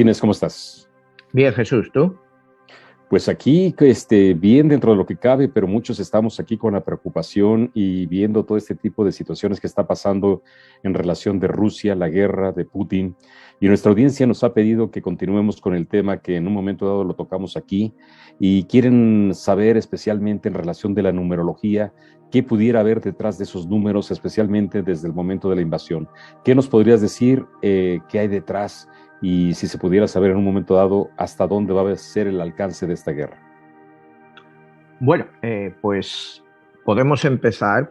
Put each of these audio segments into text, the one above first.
Martínez, ¿cómo estás? Bien, Jesús, ¿tú? Pues aquí, bien dentro de lo que cabe, pero muchos estamos aquí con la preocupación y viendo todo este tipo de situaciones que está pasando en relación de Rusia, la guerra de Putin. Y nuestra audiencia nos ha pedido que continuemos con el tema que en un momento dado lo tocamos aquí y quieren saber especialmente en relación de la numerología, qué pudiera haber detrás de esos números, especialmente desde el momento de la invasión. ¿Qué nos podrías decir qué hay detrás? Y si se pudiera saber en un momento dado hasta dónde va a ser el alcance de esta guerra. Bueno, pues podemos empezar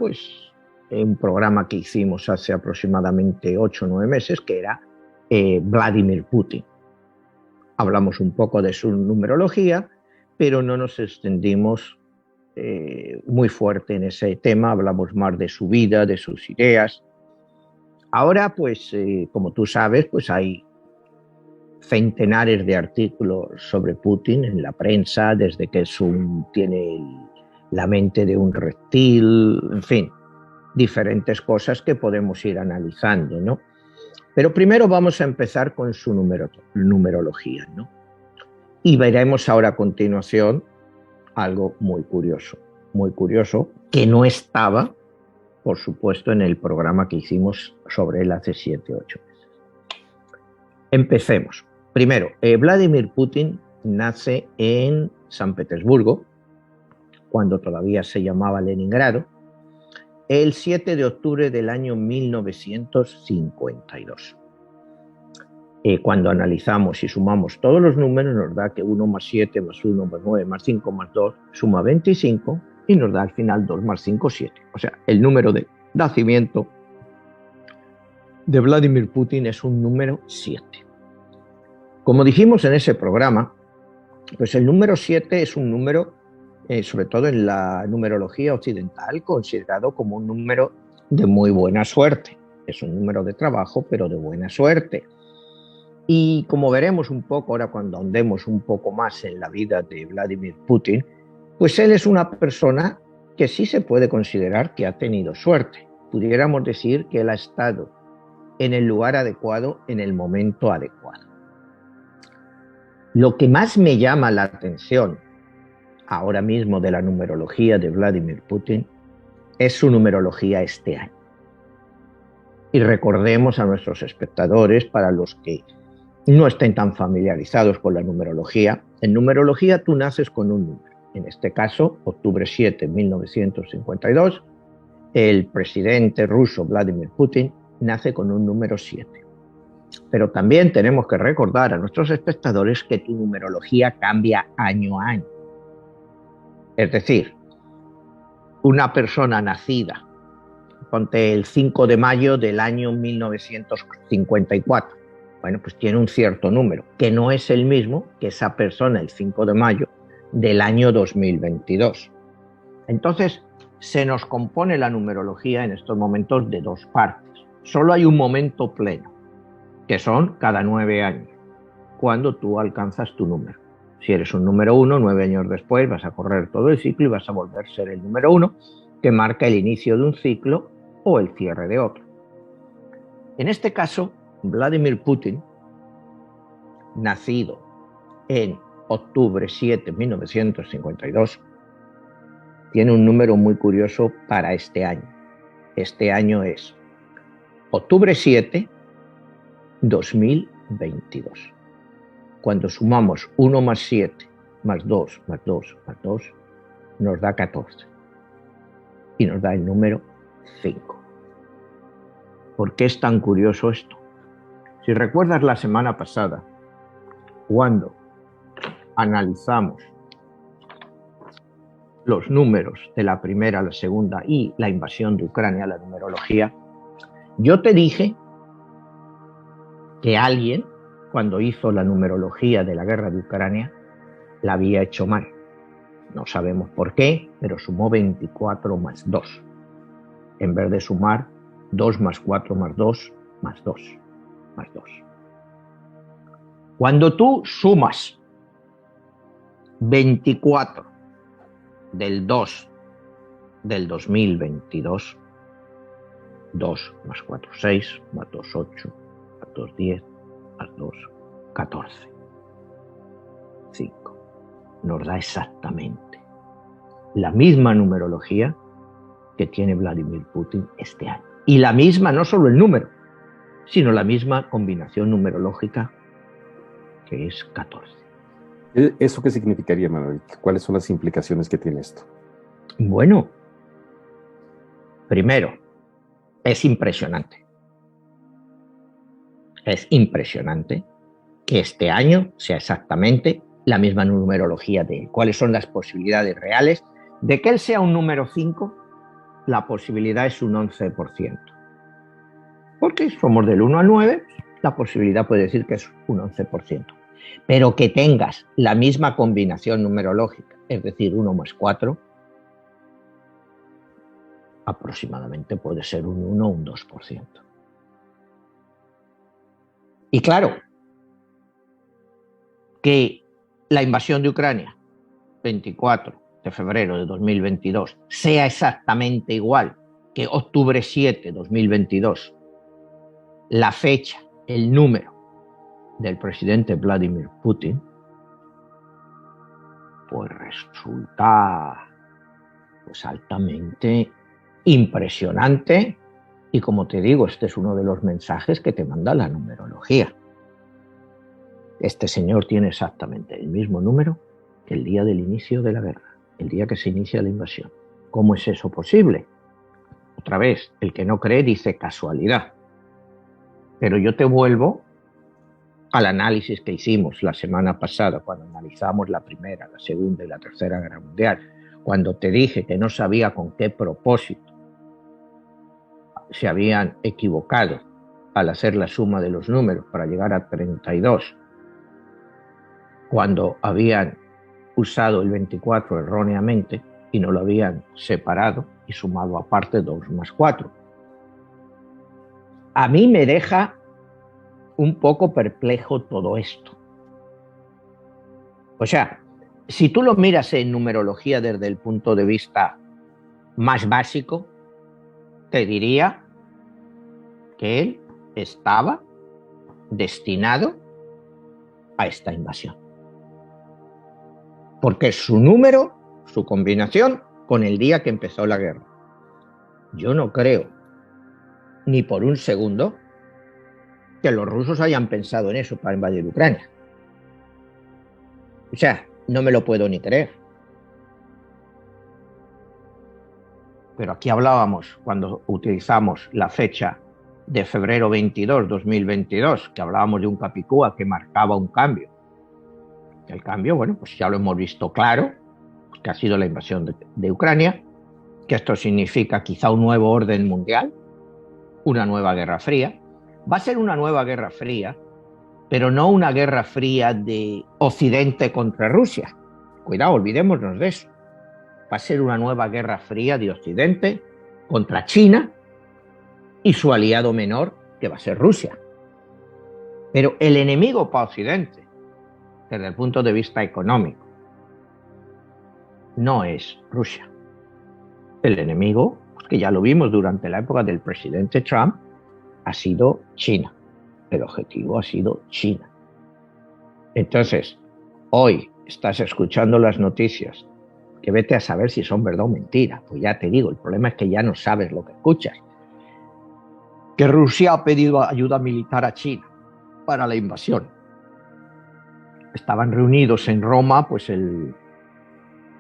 en un programa que hicimos hace aproximadamente 8 o 9 meses, que era Vladimir Putin. Hablamos un poco de su numerología, pero no nos extendimos muy fuerte en ese tema, hablamos más de su vida, de sus ideas. Ahora, como tú sabes, hay centenares de artículos sobre Putin en la prensa, desde que tiene la mente de un reptil, en fin, diferentes cosas que podemos ir analizando, ¿no? Pero primero vamos a empezar con su numerología, ¿no? Y veremos ahora a continuación algo muy curioso, que no estaba, por supuesto, en el programa que hicimos sobre él hace 7 o 8 meses. Empecemos. Primero, Vladimir Putin nace en San Petersburgo, cuando todavía se llamaba Leningrado, el 7 de octubre del año 1952. Cuando analizamos y sumamos todos los números, nos da que 1 más 7 más 1 más 9 más 5 más 2 suma 25 y nos da al final 2 más 5, 7. O sea, el número de nacimiento de Vladimir Putin es un número 7. Como dijimos en ese programa, pues el número 7 es un número, sobre todo en la numerología occidental, considerado como un número de muy buena suerte. Es un número de trabajo, pero de buena suerte. Y como veremos un poco ahora cuando ahondemos un poco más en la vida de Vladimir Putin, pues él es una persona que sí se puede considerar que ha tenido suerte. Pudiéramos decir que él ha estado en el lugar adecuado, en el momento adecuado. Lo que más me llama la atención ahora mismo de la numerología de Vladimir Putin es su numerología este año. Y recordemos a nuestros espectadores, para los que no estén tan familiarizados con la numerología, en numerología tú naces con un número. En este caso, octubre 7 de 1952, el presidente ruso Vladimir Putin nace con un número 7. Pero también tenemos que recordar a nuestros espectadores que tu numerología cambia año a año. Es decir, una persona nacida, ponte el 5 de mayo del año 1954, bueno, pues tiene un cierto número, que no es el mismo que esa persona el 5 de mayo del año 2022. Entonces, se nos compone la numerología en estos momentos de 2 partes. Solo hay un momento pleno, que son cada 9 años, cuando tú alcanzas tu número. Si eres un número 1, 9 años después vas a correr todo el ciclo y vas a volver a ser el número 1, que marca el inicio de un ciclo o el cierre de otro. En este caso, Vladimir Putin, nacido en octubre 7 de 1952, tiene un número muy curioso para este año. Este año es octubre 7, 2022. Cuando sumamos 1 más 7 más 2 más 2 más 2, nos da 14. Y nos da el número 5. ¿Por qué es tan curioso esto? Si recuerdas la semana pasada, cuando analizamos los números de la primera, la segunda y la invasión de Ucrania, la numerología, yo te dije que alguien, cuando hizo la numerología de la guerra de Ucrania, la había hecho mal. No sabemos por qué, pero sumó 24 más 2. En vez de sumar 2 más 4 más 2 más 2 más 2. Cuando tú sumas 24 del 2 del 2022, 2 más 4, 6, más 2, 8, más 2, 10, más 2, 14. 5. Nos da exactamente la misma numerología que tiene Vladimir Putin este año. Y la misma, no solo el número, sino la misma combinación numerológica, que es 14. ¿Eso qué significaría, Manuel? ¿Cuáles son las implicaciones que tiene esto? Bueno, primero, es impresionante. Es impresionante que este año sea exactamente la misma numerología de él. ¿Cuáles son las posibilidades reales de que él sea un número 5? La posibilidad es un 11%. Porque somos del 1 al 9, la posibilidad puede decir que es un 11%. Pero que tengas la misma combinación numerológica, es decir, 1 más 4, aproximadamente puede ser un 1 o un 2%. Y claro, que la invasión de Ucrania, 24 de febrero de 2022, sea exactamente igual que octubre 7 de 2022, la fecha, el número del presidente Vladimir Putin, pues resulta pues altamente impresionante. Y como te digo, este es uno de los mensajes que te manda la numerología. Este señor tiene exactamente el mismo número que el día del inicio de la guerra, el día que se inicia la invasión. ¿Cómo es eso posible? Otra vez, el que no cree dice casualidad. Pero yo te vuelvo al análisis que hicimos la semana pasada, cuando analizamos la Primera, la Segunda y la Tercera Guerra Mundial, cuando te dije que no sabía con qué propósito se habían equivocado al hacer la suma de los números para llegar a 32, cuando habían usado el 24 erróneamente y no lo habían separado y sumado aparte 2 más 4. A mí me deja un poco perplejo todo esto. O sea, si tú lo miras en numerología desde el punto de vista más básico, te diría que él estaba destinado a esta invasión. Porque es su número, su combinación con el día que empezó la guerra. Yo no creo ni por un segundo que los rusos hayan pensado en eso para invadir Ucrania. O sea, no me lo puedo ni creer. Pero aquí hablábamos, cuando utilizamos la fecha de febrero 22, 2022, que hablábamos de un Capicúa que marcaba un cambio. El cambio, bueno, pues ya lo hemos visto claro, que ha sido la invasión de Ucrania, que esto significa quizá un nuevo orden mundial, una nueva guerra fría. Va a ser una nueva guerra fría, pero no una guerra fría de Occidente contra Rusia. Cuidado, olvidémonos de eso. Va a ser una nueva guerra fría de Occidente contra China y su aliado menor, que va a ser Rusia. Pero el enemigo para Occidente, desde el punto de vista económico, no es Rusia. El enemigo, pues que ya lo vimos durante la época del presidente Trump, ha sido China. El objetivo ha sido China. Entonces, hoy estás escuchando las noticias, que vete a saber si son verdad o mentira. Pues ya te digo, el problema es que ya no sabes lo que escuchas. Que Rusia ha pedido ayuda militar a China para la invasión. Estaban reunidos en Roma, pues el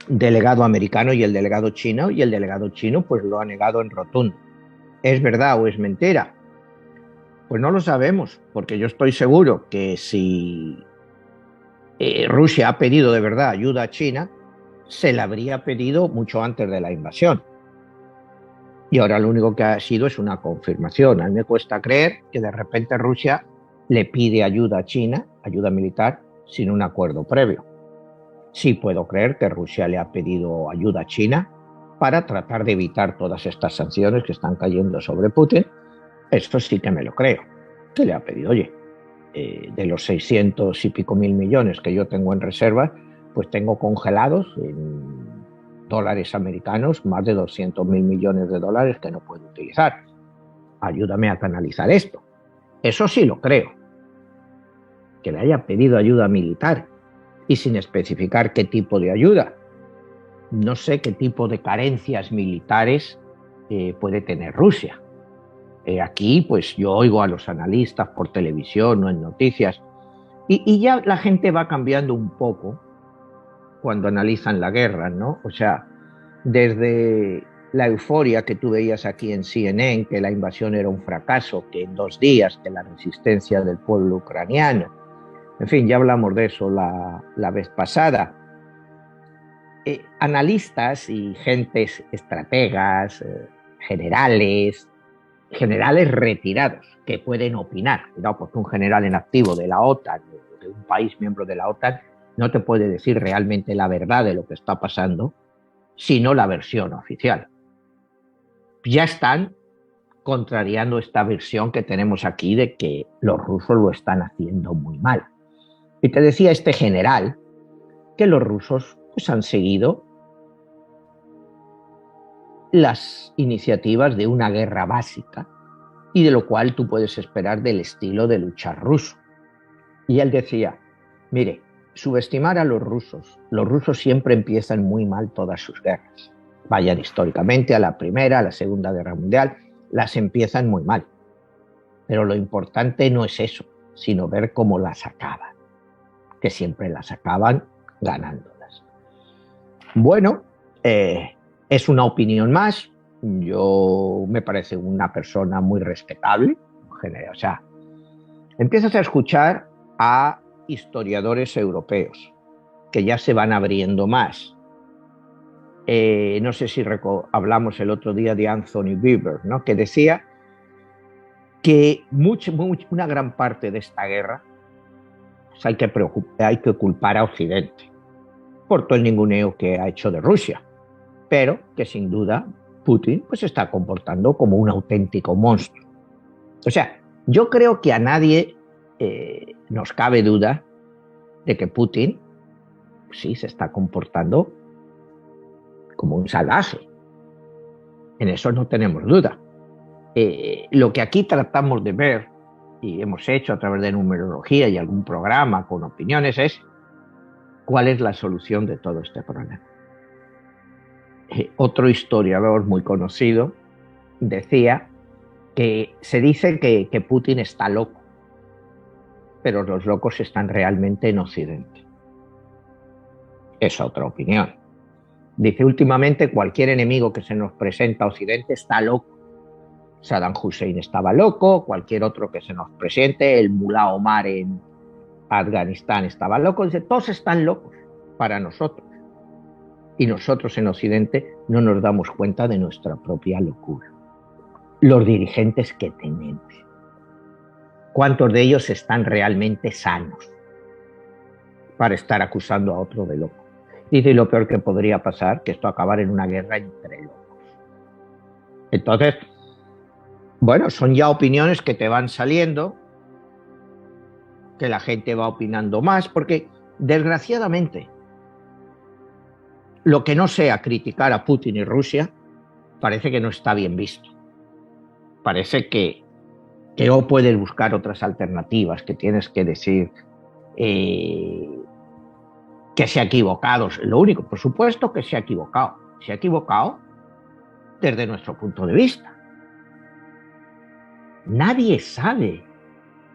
delegado americano y el delegado chino, y el delegado chino pues lo ha negado en rotundo. ¿Es verdad o es mentira? Pues no lo sabemos, porque yo estoy seguro que si Rusia ha pedido de verdad ayuda a China, se la habría pedido mucho antes de la invasión. Y ahora lo único que ha sido es una confirmación. A mí me cuesta creer que de repente Rusia le pide ayuda a China, ayuda militar, sin un acuerdo previo. Sí puedo creer que Rusia le ha pedido ayuda a China para tratar de evitar todas estas sanciones que están cayendo sobre Putin. Esto sí que me lo creo. Que le ha pedido, oye, de los 600 y pico mil millones que yo tengo en reserva, pues tengo congelados en dólares americanos más de 200 mil millones de dólares que no puedo utilizar. Ayúdame a canalizar esto. Eso sí lo creo. que le haya pedido ayuda militar y sin especificar qué tipo de ayuda. No sé qué tipo de carencias militares puede tener Rusia. Aquí, pues yo oigo a los analistas por televisión o en noticias y ya la gente va cambiando un poco cuando analizan la guerra, ¿no? O sea, desde la euforia que tú veías aquí en CNN, que la invasión era un fracaso, que en 2 días, que la resistencia del pueblo ucraniano, en fin, ya hablamos de eso la vez pasada. Analistas y gentes estrategas, generales retirados que pueden opinar, ¿no? Porque un general en activo de la OTAN, de un país miembro de la OTAN, no te puede decir realmente la verdad de lo que está pasando, sino la versión oficial. Ya están contrariando esta versión que tenemos aquí de que los rusos lo están haciendo muy mal. Y te decía este general que los rusos pues, han seguido las iniciativas de una guerra básica y de lo cual tú puedes esperar del estilo de luchar ruso. Y él decía, mire, subestimar a los rusos siempre empiezan muy mal todas sus guerras. Vayan históricamente a la Primera, a la Segunda Guerra Mundial, las empiezan muy mal. Pero lo importante no es eso, sino ver cómo las acaban, que siempre las acaban ganándolas. Bueno, es una opinión más. Yo me parece una persona muy respetable. O sea, empiezas a escuchar a historiadores europeos que ya se van abriendo más. No sé si hablamos el otro día de Anthony Weber, ¿no? Que decía que una gran parte de esta guerra pues hay que culpar a Occidente por todo el ninguneo que ha hecho de Rusia, pero que sin duda Putin pues, se está comportando como un auténtico monstruo. O sea, yo creo que a nadie nos cabe duda de que Putin sí se está comportando como un salvaje. En eso no tenemos duda. Lo que aquí tratamos de ver, y hemos hecho a través de numerología y algún programa con opiniones, es cuál es la solución de todo este problema. Otro historiador muy conocido decía que se dice que Putin está loco, pero los locos están realmente en Occidente. Es otra opinión. Dice, últimamente cualquier enemigo que se nos presenta a Occidente está loco. Saddam Hussein estaba loco, cualquier otro que se nos presente, el Mullah Omar en Afganistán estaba loco. Dice, todos están locos para nosotros. Y nosotros en Occidente no nos damos cuenta de nuestra propia locura. Los dirigentes que tenemos. ¿Cuántos de ellos están realmente sanos para estar acusando a otro de loco? Dice, y lo peor que podría pasar, que esto acabar en una guerra entre locos. Entonces, bueno, son ya opiniones que te van saliendo, que la gente va opinando más, porque desgraciadamente, lo que no sea criticar a Putin y Rusia, parece que no está bien visto. Parece que no puedes buscar otras alternativas, que tienes que decir que se ha equivocado. Lo único, por supuesto, que se ha equivocado. Se ha equivocado desde nuestro punto de vista. Nadie sabe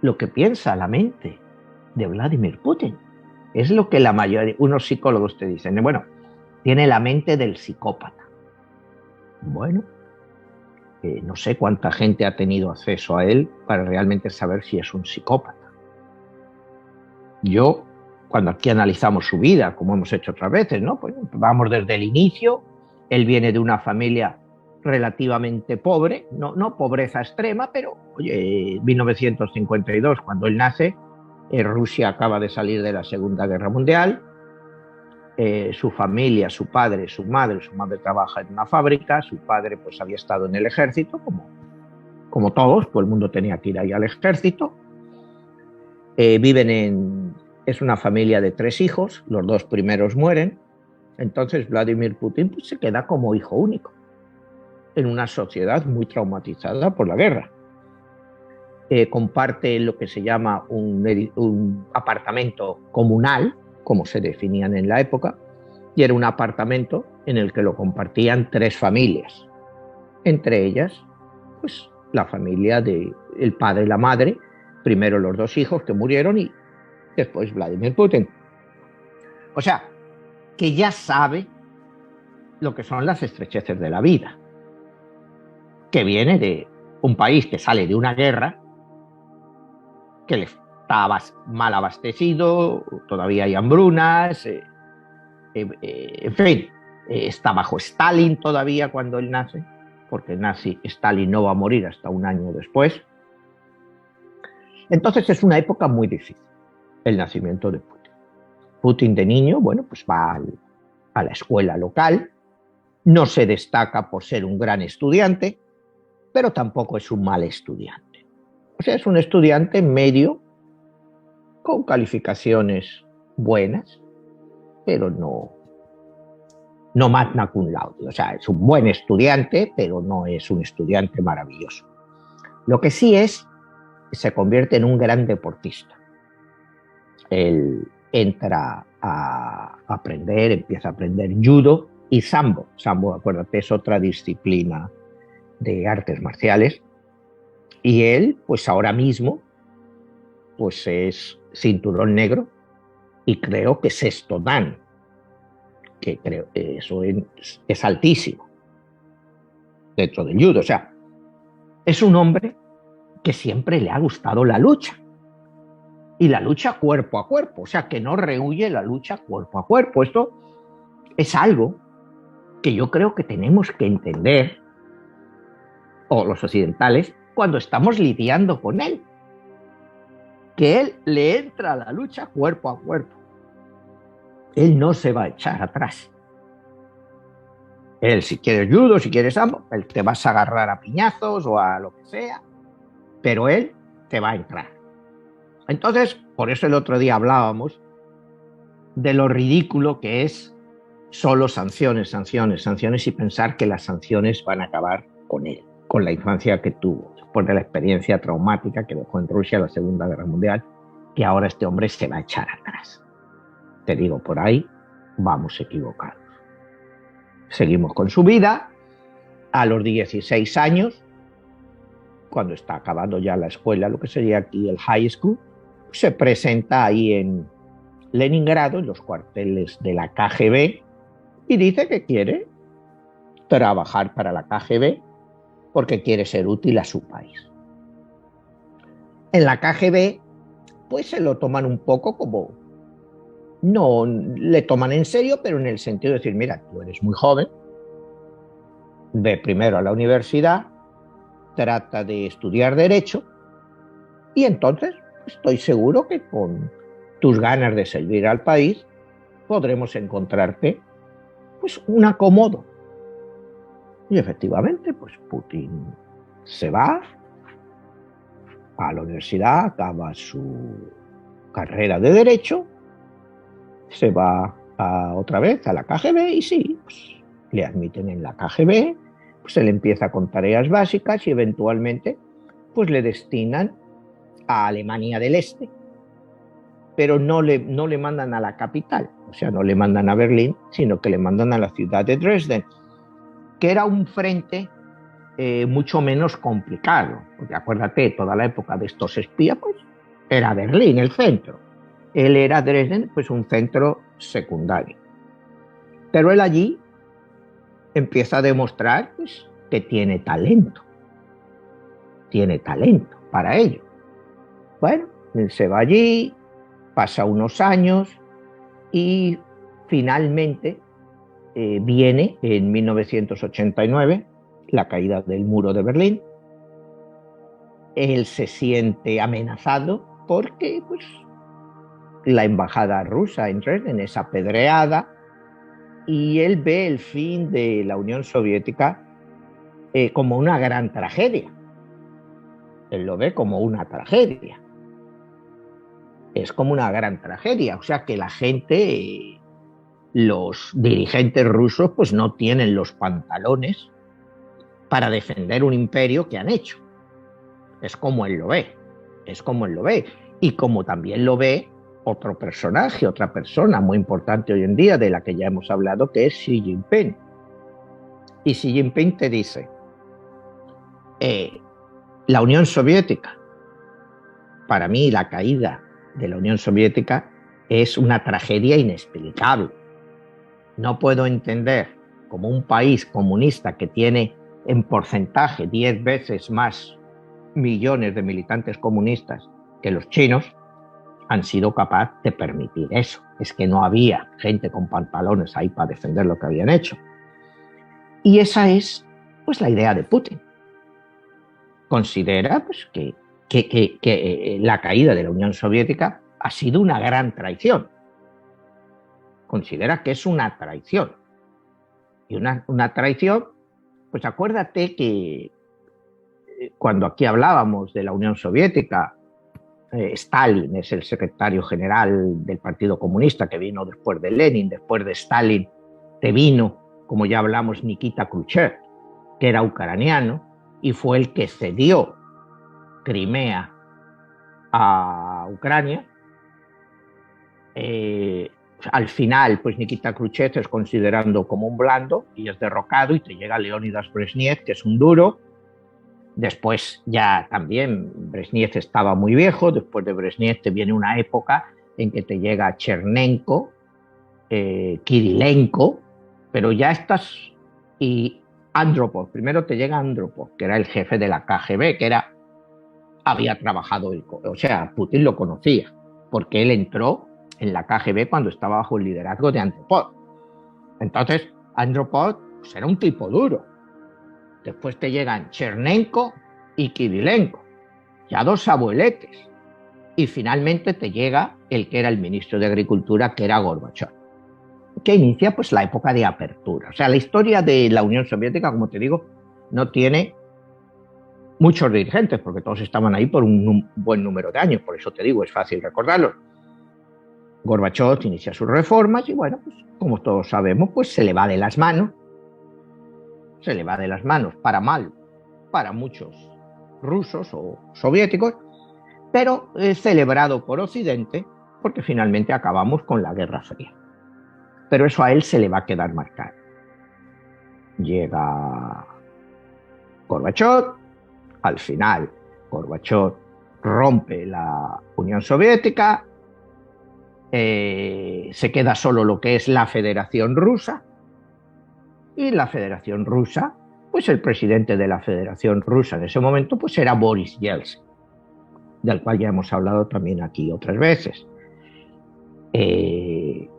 lo que piensa la mente de Vladimir Putin. Es lo que la mayoría, unos psicólogos te dicen, bueno, tiene la mente del psicópata. Bueno, no sé cuánta gente ha tenido acceso a él para realmente saber si es un psicópata. Yo, cuando aquí analizamos su vida, como hemos hecho otras veces, ¿no? Pues vamos desde el inicio. Él viene de una familia relativamente pobre, no pobreza extrema, pero oye, 1952, cuando él nace, Rusia acaba de salir de la Segunda Guerra Mundial. Su familia, su padre, su madre trabaja en una fábrica, su padre pues había estado en el ejército, como todos, todo el mundo tenía que ir ahí al ejército. Es una familia de 3 hijos, los 2 primeros mueren, entonces Vladimir Putin pues, se queda como hijo único, en una sociedad muy traumatizada por la guerra. comparte lo que se llama un apartamento comunal, como se definían en la época, y era un apartamento en el que lo compartían 3 familias, entre ellas pues la familia del padre y la madre, primero los 2 hijos que murieron y después Vladimir Putin. O sea, que ya sabe lo que son las estrecheces de la vida, que viene de un país que sale de una guerra, que le está mal abastecido, todavía hay hambrunas, en fin, está bajo Stalin todavía cuando él nace, porque Stalin no va a morir hasta un año después. Entonces es una época muy difícil, el nacimiento de Putin. Putin de niño, bueno, pues va a la escuela local, no se destaca por ser un gran estudiante, pero tampoco es un mal estudiante. O sea, es un estudiante medio, con calificaciones buenas, pero no magna cum laude. O sea, es un buen estudiante, pero no es un estudiante maravilloso. Lo que sí es, se convierte en un gran deportista. Él entra a aprender, empieza a aprender judo y sambo. Sambo, acuérdate, es otra disciplina de artes marciales. Y él, pues ahora mismo, pues es cinturón negro y creo que sexto dan, que creo que eso es altísimo dentro del judo. O sea, es un hombre que siempre le ha gustado la lucha. Y la lucha cuerpo a cuerpo, o sea, que no rehúye la lucha cuerpo a cuerpo. Esto es algo que yo creo que tenemos que entender, o los occidentales, cuando estamos lidiando con él. Que él le entra a la lucha cuerpo a cuerpo. Él no se va a echar atrás. Él, si quieres judo, si quieres sambo, él te vas a agarrar a piñazos o a lo que sea, pero él te va a entrar. Entonces, por eso el otro día hablábamos de lo ridículo que es solo sanciones, sanciones, sanciones y pensar que las sanciones van a acabar con él, con la infancia que tuvo, después de la experiencia traumática que dejó en Rusia la Segunda Guerra Mundial, que ahora este hombre se va a echar atrás. Te digo, por ahí vamos equivocados. Seguimos con su vida. A los 16 años, cuando está acabando ya la escuela, lo que sería aquí el high school, se presenta ahí en Leningrado, en los cuarteles de la KGB, y dice que quiere trabajar para la KGB porque quiere ser útil a su país. En la KGB, pues se lo toman un poco como, no le toman en serio, pero en el sentido de decir, mira, tú eres muy joven, ve primero a la universidad, trata de estudiar Derecho, y entonces estoy seguro que con tus ganas de servir al país podremos encontrarte pues un acomodo. Y efectivamente, pues Putin se va a la universidad, acaba su carrera de Derecho, se va otra vez a la KGB y sí, pues, le admiten en la KGB, pues él empieza con tareas básicas y eventualmente pues le destinan a Alemania del Este, pero no le mandan a la capital, o sea, no le mandan a Berlín, sino que le mandan a la ciudad de Dresden, que era un frente mucho menos complicado, porque acuérdate, toda la época de estos espías, pues era Berlín el centro, él era Dresden, pues un centro secundario, pero él allí empieza a demostrar pues, que tiene talento para ello. Bueno, él se va allí, pasa unos años y finalmente viene en 1989 la caída del muro de Berlín. Él se siente amenazado porque pues, la embajada rusa en Dresden es apedreada y él ve el fin de la Unión Soviética como una gran tragedia. Él lo ve como una tragedia. Es como una gran tragedia. O sea que la gente, los dirigentes rusos, pues no tienen los pantalones para defender un imperio que han hecho. Es como él lo ve. Es como él lo ve. Y como también lo ve otro personaje, otra persona muy importante hoy en día, de la que ya hemos hablado, que es Xi Jinping. Y Xi Jinping te dice, la Unión Soviética, para mí la caída de la Unión Soviética es una tragedia inexplicable. No puedo entender cómo un país comunista que tiene en porcentaje 10 veces más millones de militantes comunistas que los chinos han sido capaces de permitir eso. Es que no había gente con pantalones ahí para defender lo que habían hecho. Y esa es pues la idea de Putin. Considera pues, que la caída de la Unión Soviética ha sido una gran traición. Considera que es una traición. Y una traición, pues acuérdate que cuando aquí hablábamos de la Unión Soviética, Stalin es el secretario general del Partido Comunista que vino después de Lenin. Después de Stalin te vino, como ya hablamos, Nikita Khrushchev, que era ucraniano y fue el que cedió Crimea a Ucrania. Al final, pues Nikita Khrushchev es considerado como un blando y es derrocado, y te llega Leónidas Brezhnev, que es un duro. Después ya también Brezhnev estaba muy viejo. Después de Brezhnev te viene una época en que te llega Chernenko, Kirilenko, pero ya estás, y Andropov. Primero te llega Andropov, que era el jefe de la KGB, que había trabajado, o sea, Putin lo conocía, porque él entró en la KGB cuando estaba bajo el liderazgo de Andropov. Entonces, Andropov pues, era un tipo duro. Después te llegan Chernenko y Kirilenko, ya dos abueletes. Y finalmente te llega el que era el ministro de Agricultura, que era Gorbachev, que inicia pues la época de apertura. O sea, la historia de la Unión Soviética, como te digo, no tiene muchos dirigentes, porque todos estaban ahí por un buen número de años. Por eso te digo, es fácil recordarlos. Gorbachev inicia sus reformas y, bueno, pues como todos sabemos, pues se le va de las manos. Se le va de las manos para mal para muchos rusos o soviéticos, pero celebrado por Occidente, porque finalmente acabamos con la Guerra Fría. Pero eso a él se le va a quedar marcado. Llega Gorbachev, al final Gorbachev rompe la Unión Soviética, se queda solo lo que es la Federación Rusa, y la Federación Rusa, pues el presidente de la Federación Rusa en ese momento pues era Boris Yeltsin, del cual ya hemos hablado también aquí otras veces. Este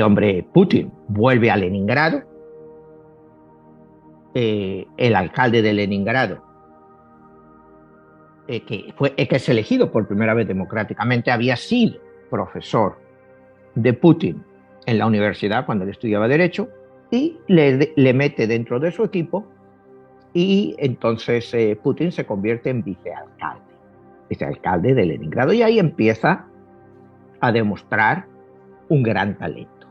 hombre, Putin, vuelve a Leningrado. El alcalde de Leningrado, que es elegido por primera vez democráticamente, había sido profesor de Putin en la universidad cuando él estudiaba Derecho, y le mete dentro de su equipo, y entonces Putin se convierte en vicealcalde de Leningrado, y ahí empieza a demostrar un gran talento.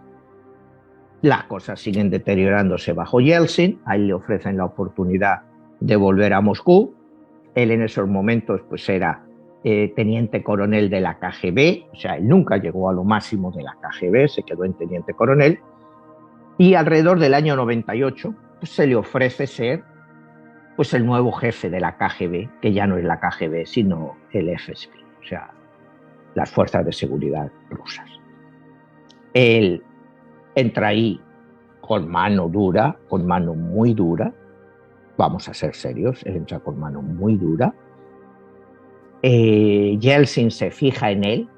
Las cosas siguen deteriorándose bajo Yeltsin. A él le ofrecen la oportunidad de volver a Moscú. Él en esos momentos pues era teniente coronel de la KGB, o sea, él nunca llegó a lo máximo de la KGB, se quedó en teniente coronel. Y alrededor del año 98 pues, se le ofrece ser pues, el nuevo jefe de la KGB, que ya no es la KGB, sino el FSB, o sea, las fuerzas de seguridad rusas. Él entra ahí con mano dura, con mano muy dura. Vamos a ser serios, él entra con mano muy dura. Yeltsin se fija en él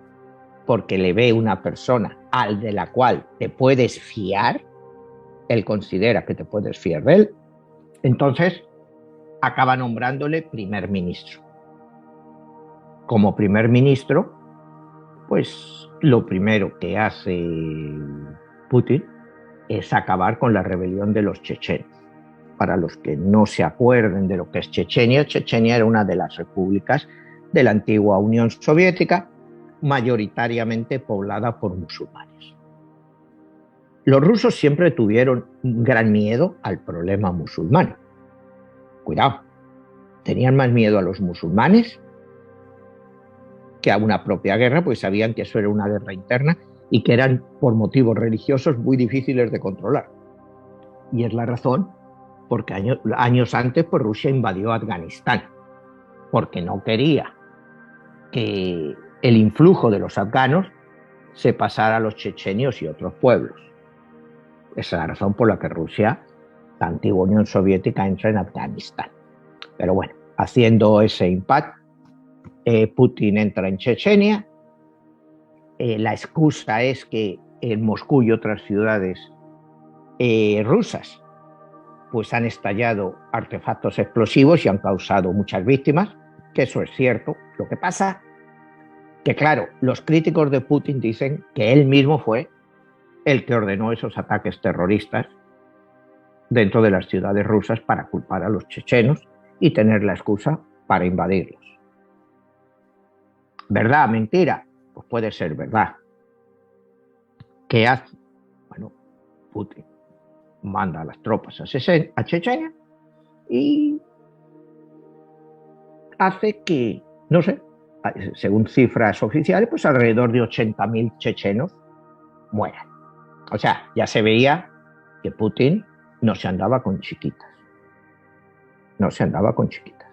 porque le ve una persona de la cual te puedes fiar. Él considera que te puedes fiar de él. Entonces acaba nombrándole primer ministro. Como primer ministro, pues lo primero que hace Putin es acabar con la rebelión de los chechenos. Para los que no se acuerden de lo que es Chechenia, Chechenia era una de las repúblicas de la antigua Unión Soviética, mayoritariamente poblada por musulmanes. Los rusos siempre tuvieron un gran miedo al problema musulmán. Cuidado, tenían más miedo a los musulmanes que a una propia guerra, pues sabían que eso era una guerra interna y que eran por motivos religiosos muy difíciles de controlar. Y es la razón porque años antes pues Rusia invadió Afganistán, porque no quería que el influjo de los afganos se pasara a los chechenios y otros pueblos. Esa es la razón por la que Rusia, la antigua Unión Soviética, entra en Afganistán. Pero bueno, haciendo ese impact, Putin entra en Chechenia. La excusa es que en Moscú y otras ciudades rusas pues han estallado artefactos explosivos y han causado muchas víctimas, que eso es cierto. Lo que pasa que, claro, los críticos de Putin dicen que él mismo fue el que ordenó esos ataques terroristas dentro de las ciudades rusas para culpar a los chechenos y tener la excusa para invadirlos. ¿Verdad? ¿Mentira? Pues puede ser verdad. ¿Qué hace? Bueno, Putin manda a las tropas a Chechenia y hace que, no sé, según cifras oficiales, pues alrededor de 80.000 chechenos mueran. O sea, ya se veía que Putin no se andaba con chiquitas. No se andaba con chiquitas.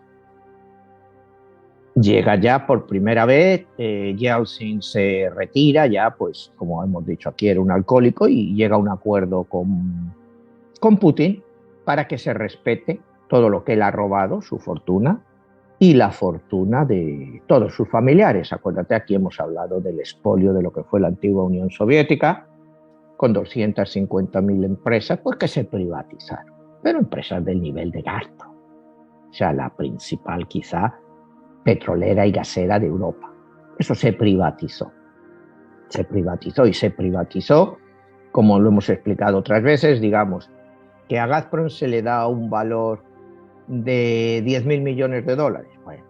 Llega ya por primera vez, Yeltsin se retira, ya pues como hemos dicho aquí era un alcohólico, y llega a un acuerdo con Putin para que se respete todo lo que él ha robado, su fortuna y la fortuna de todos sus familiares. Acuérdate, aquí hemos hablado del expolio de lo que fue la antigua Unión Soviética, con 250.000 empresas pues que se privatizaron, pero empresas del nivel de Gazprom, o sea, la principal quizá petrolera y gasera de Europa. Eso se privatizó y se privatizó, como lo hemos explicado otras veces. Digamos que a Gazprom se le da un valor de 10.000 millones de dólares. Bueno,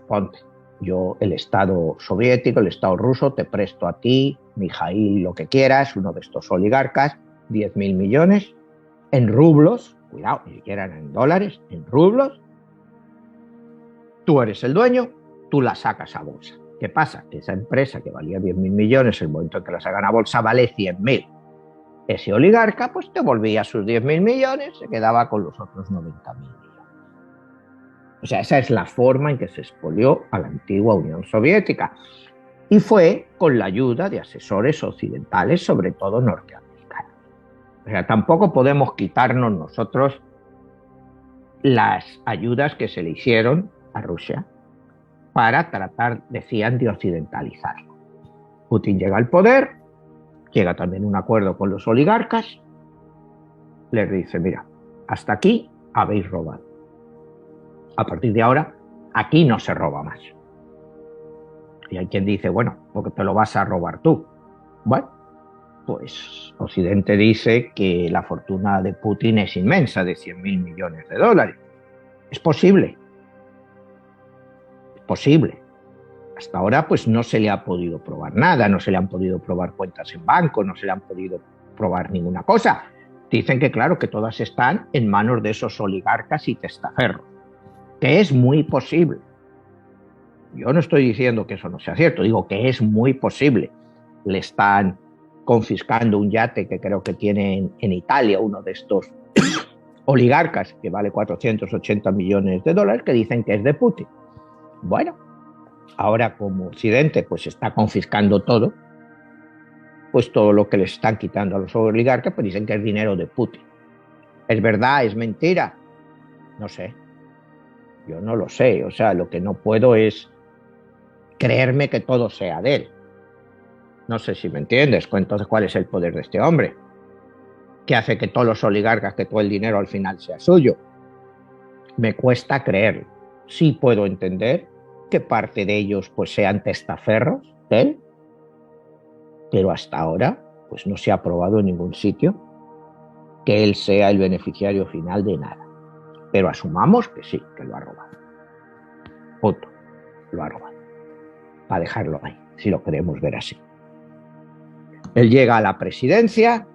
ponte, yo, el Estado soviético, el Estado ruso, te presto a ti, Mijaíl, lo que quieras, uno de estos oligarcas, 10.000 millones en rublos, cuidado, ni siquiera en dólares, en rublos. Tú eres el dueño, tú la sacas a bolsa. ¿Qué pasa? Que esa empresa que valía 10.000 millones, el momento en que la sacan a bolsa vale 100.000. Ese oligarca pues te volvía sus 10.000 millones, se quedaba con los otros 90.000 millones. O sea, esa es la forma en que se expolió a la antigua Unión Soviética. Y fue con la ayuda de asesores occidentales, sobre todo norteamericanos. O sea, tampoco podemos quitarnos nosotros las ayudas que se le hicieron a Rusia para tratar, decían, de occidentalizarlo. Putin llega al poder, llega también a un acuerdo con los oligarcas, les dice, mira, hasta aquí habéis robado. A partir de ahora, aquí no se roba más. Y hay quien dice, bueno, porque te lo vas a robar tú. Bueno, pues Occidente dice que la fortuna de Putin es inmensa, de 100.000 millones de dólares. Es posible. Es posible. Hasta ahora pues no se le ha podido probar nada, no se le han podido probar cuentas en banco, no se le han podido probar ninguna cosa. Dicen que claro, que todas están en manos de esos oligarcas y testaferros, que es muy posible. Yo no estoy diciendo que eso no sea cierto, digo que es muy posible. Le están confiscando un yate que creo que tiene en Italia, uno de estos oligarcas, que vale 480 millones de dólares, que dicen que es de Putin. Bueno, ahora como Occidente pues está confiscando todo, pues todo lo que les están quitando a los oligarcas, pues dicen que es dinero de Putin. ¿Es verdad? ¿Es mentira? No sé. Yo no lo sé. O sea, lo que no puedo es creerme que todo sea de él. No sé si me entiendes. Entonces, ¿cuál es el poder de este hombre? ¿Qué hace que todos los oligarcas, que todo el dinero al final sea suyo? Me cuesta creerlo. Sí puedo entender que parte de ellos pues sean testaferros de él, pero hasta ahora pues no se ha probado en ningún sitio que él sea el beneficiario final de nada. Pero asumamos que sí, que lo ha robado. Punto. Lo ha robado. Para dejarlo ahí, si lo queremos ver así. Él llega a la presidencia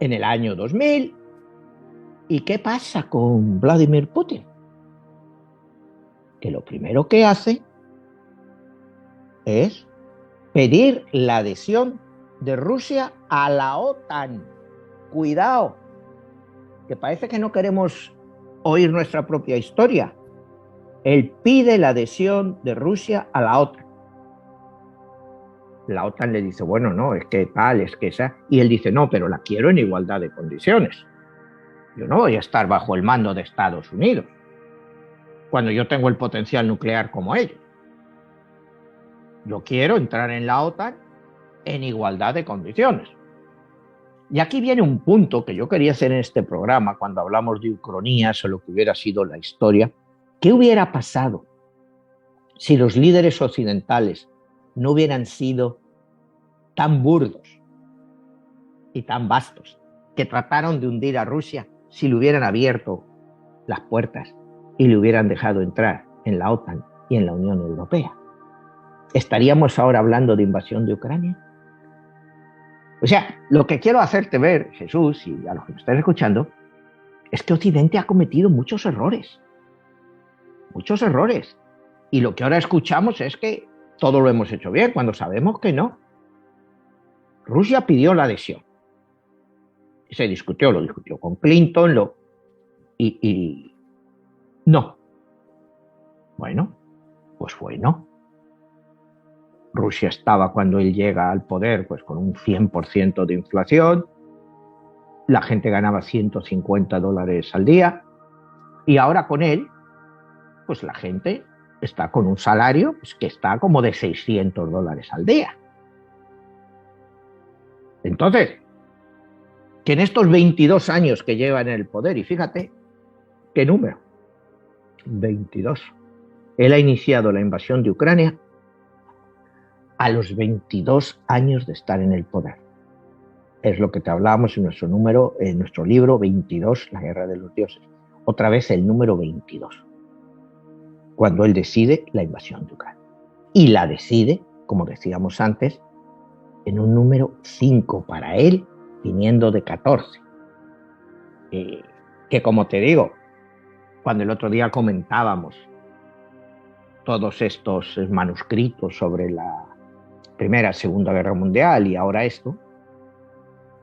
en el año 2000. ¿Y qué pasa con Vladimir Putin? Que lo primero que hace es pedir la adhesión de Rusia a la OTAN. Cuidado, que parece que no queremos oír nuestra propia historia. Él pide la adhesión de Rusia a la OTAN. La OTAN le dice, bueno, no, es que tal, es que esa. Y él dice, no, pero la quiero en igualdad de condiciones. Yo no voy a estar bajo el mando de Estados Unidos cuando yo tengo el potencial nuclear como ellos. Yo quiero entrar en la OTAN en igualdad de condiciones. Y aquí viene un punto que yo quería hacer en este programa cuando hablamos de ucronías o lo que hubiera sido la historia. ¿Qué hubiera pasado si los líderes occidentales no hubieran sido tan burdos y tan vastos que trataron de hundir a Rusia si le hubieran abierto las puertas y le hubieran dejado entrar en la OTAN y en la Unión Europea? ¿Estaríamos ahora hablando de invasión de Ucrania? O sea, lo que quiero hacerte ver, Jesús, y a los que me están escuchando, es que Occidente ha cometido muchos errores. Muchos errores. Y lo que ahora escuchamos es que todo lo hemos hecho bien, cuando sabemos que no. Rusia pidió la adhesión. Se discutió, lo discutió con Clinton, y no. Bueno, pues fue no. Rusia estaba, cuando él llega al poder, pues con un 100% de inflación. La gente ganaba $150 al día. Y ahora con él, pues la gente está con un salario pues, que está como de $600 al día. Entonces, que en estos 22 años que lleva en el poder, y fíjate, ¿qué número? 22. Él ha iniciado la invasión de Ucrania a los 22 años de estar en el poder. Es lo que te hablábamos en nuestro libro 22, La Guerra de los Dioses. Otra vez el número 22. Cuando él decide la invasión de Ucrania. Y la decide, como decíamos antes, en un número 5 para él, viniendo de 14. Que como te digo, cuando el otro día comentábamos todos estos manuscritos sobre la Primera, Segunda Guerra Mundial y ahora esto,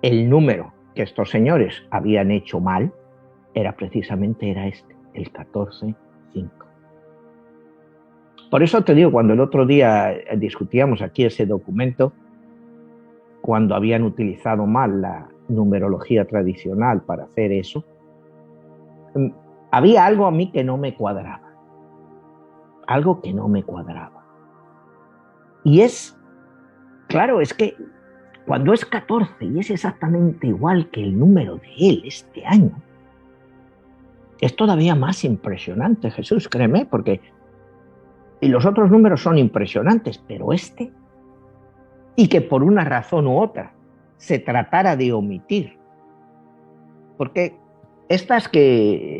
el número que estos señores habían hecho mal era este, el 14-5. Por eso te digo, cuando el otro día discutíamos aquí ese documento, cuando habían utilizado mal la numerología tradicional para hacer eso, había algo a mí que no me cuadraba. Algo que no me cuadraba. Y es, claro, es que cuando es 14 y es exactamente igual que el número de él este año, es todavía más impresionante, Jesús, créeme, porque y los otros números son impresionantes, pero este, y que por una razón u otra se tratara de omitir, porque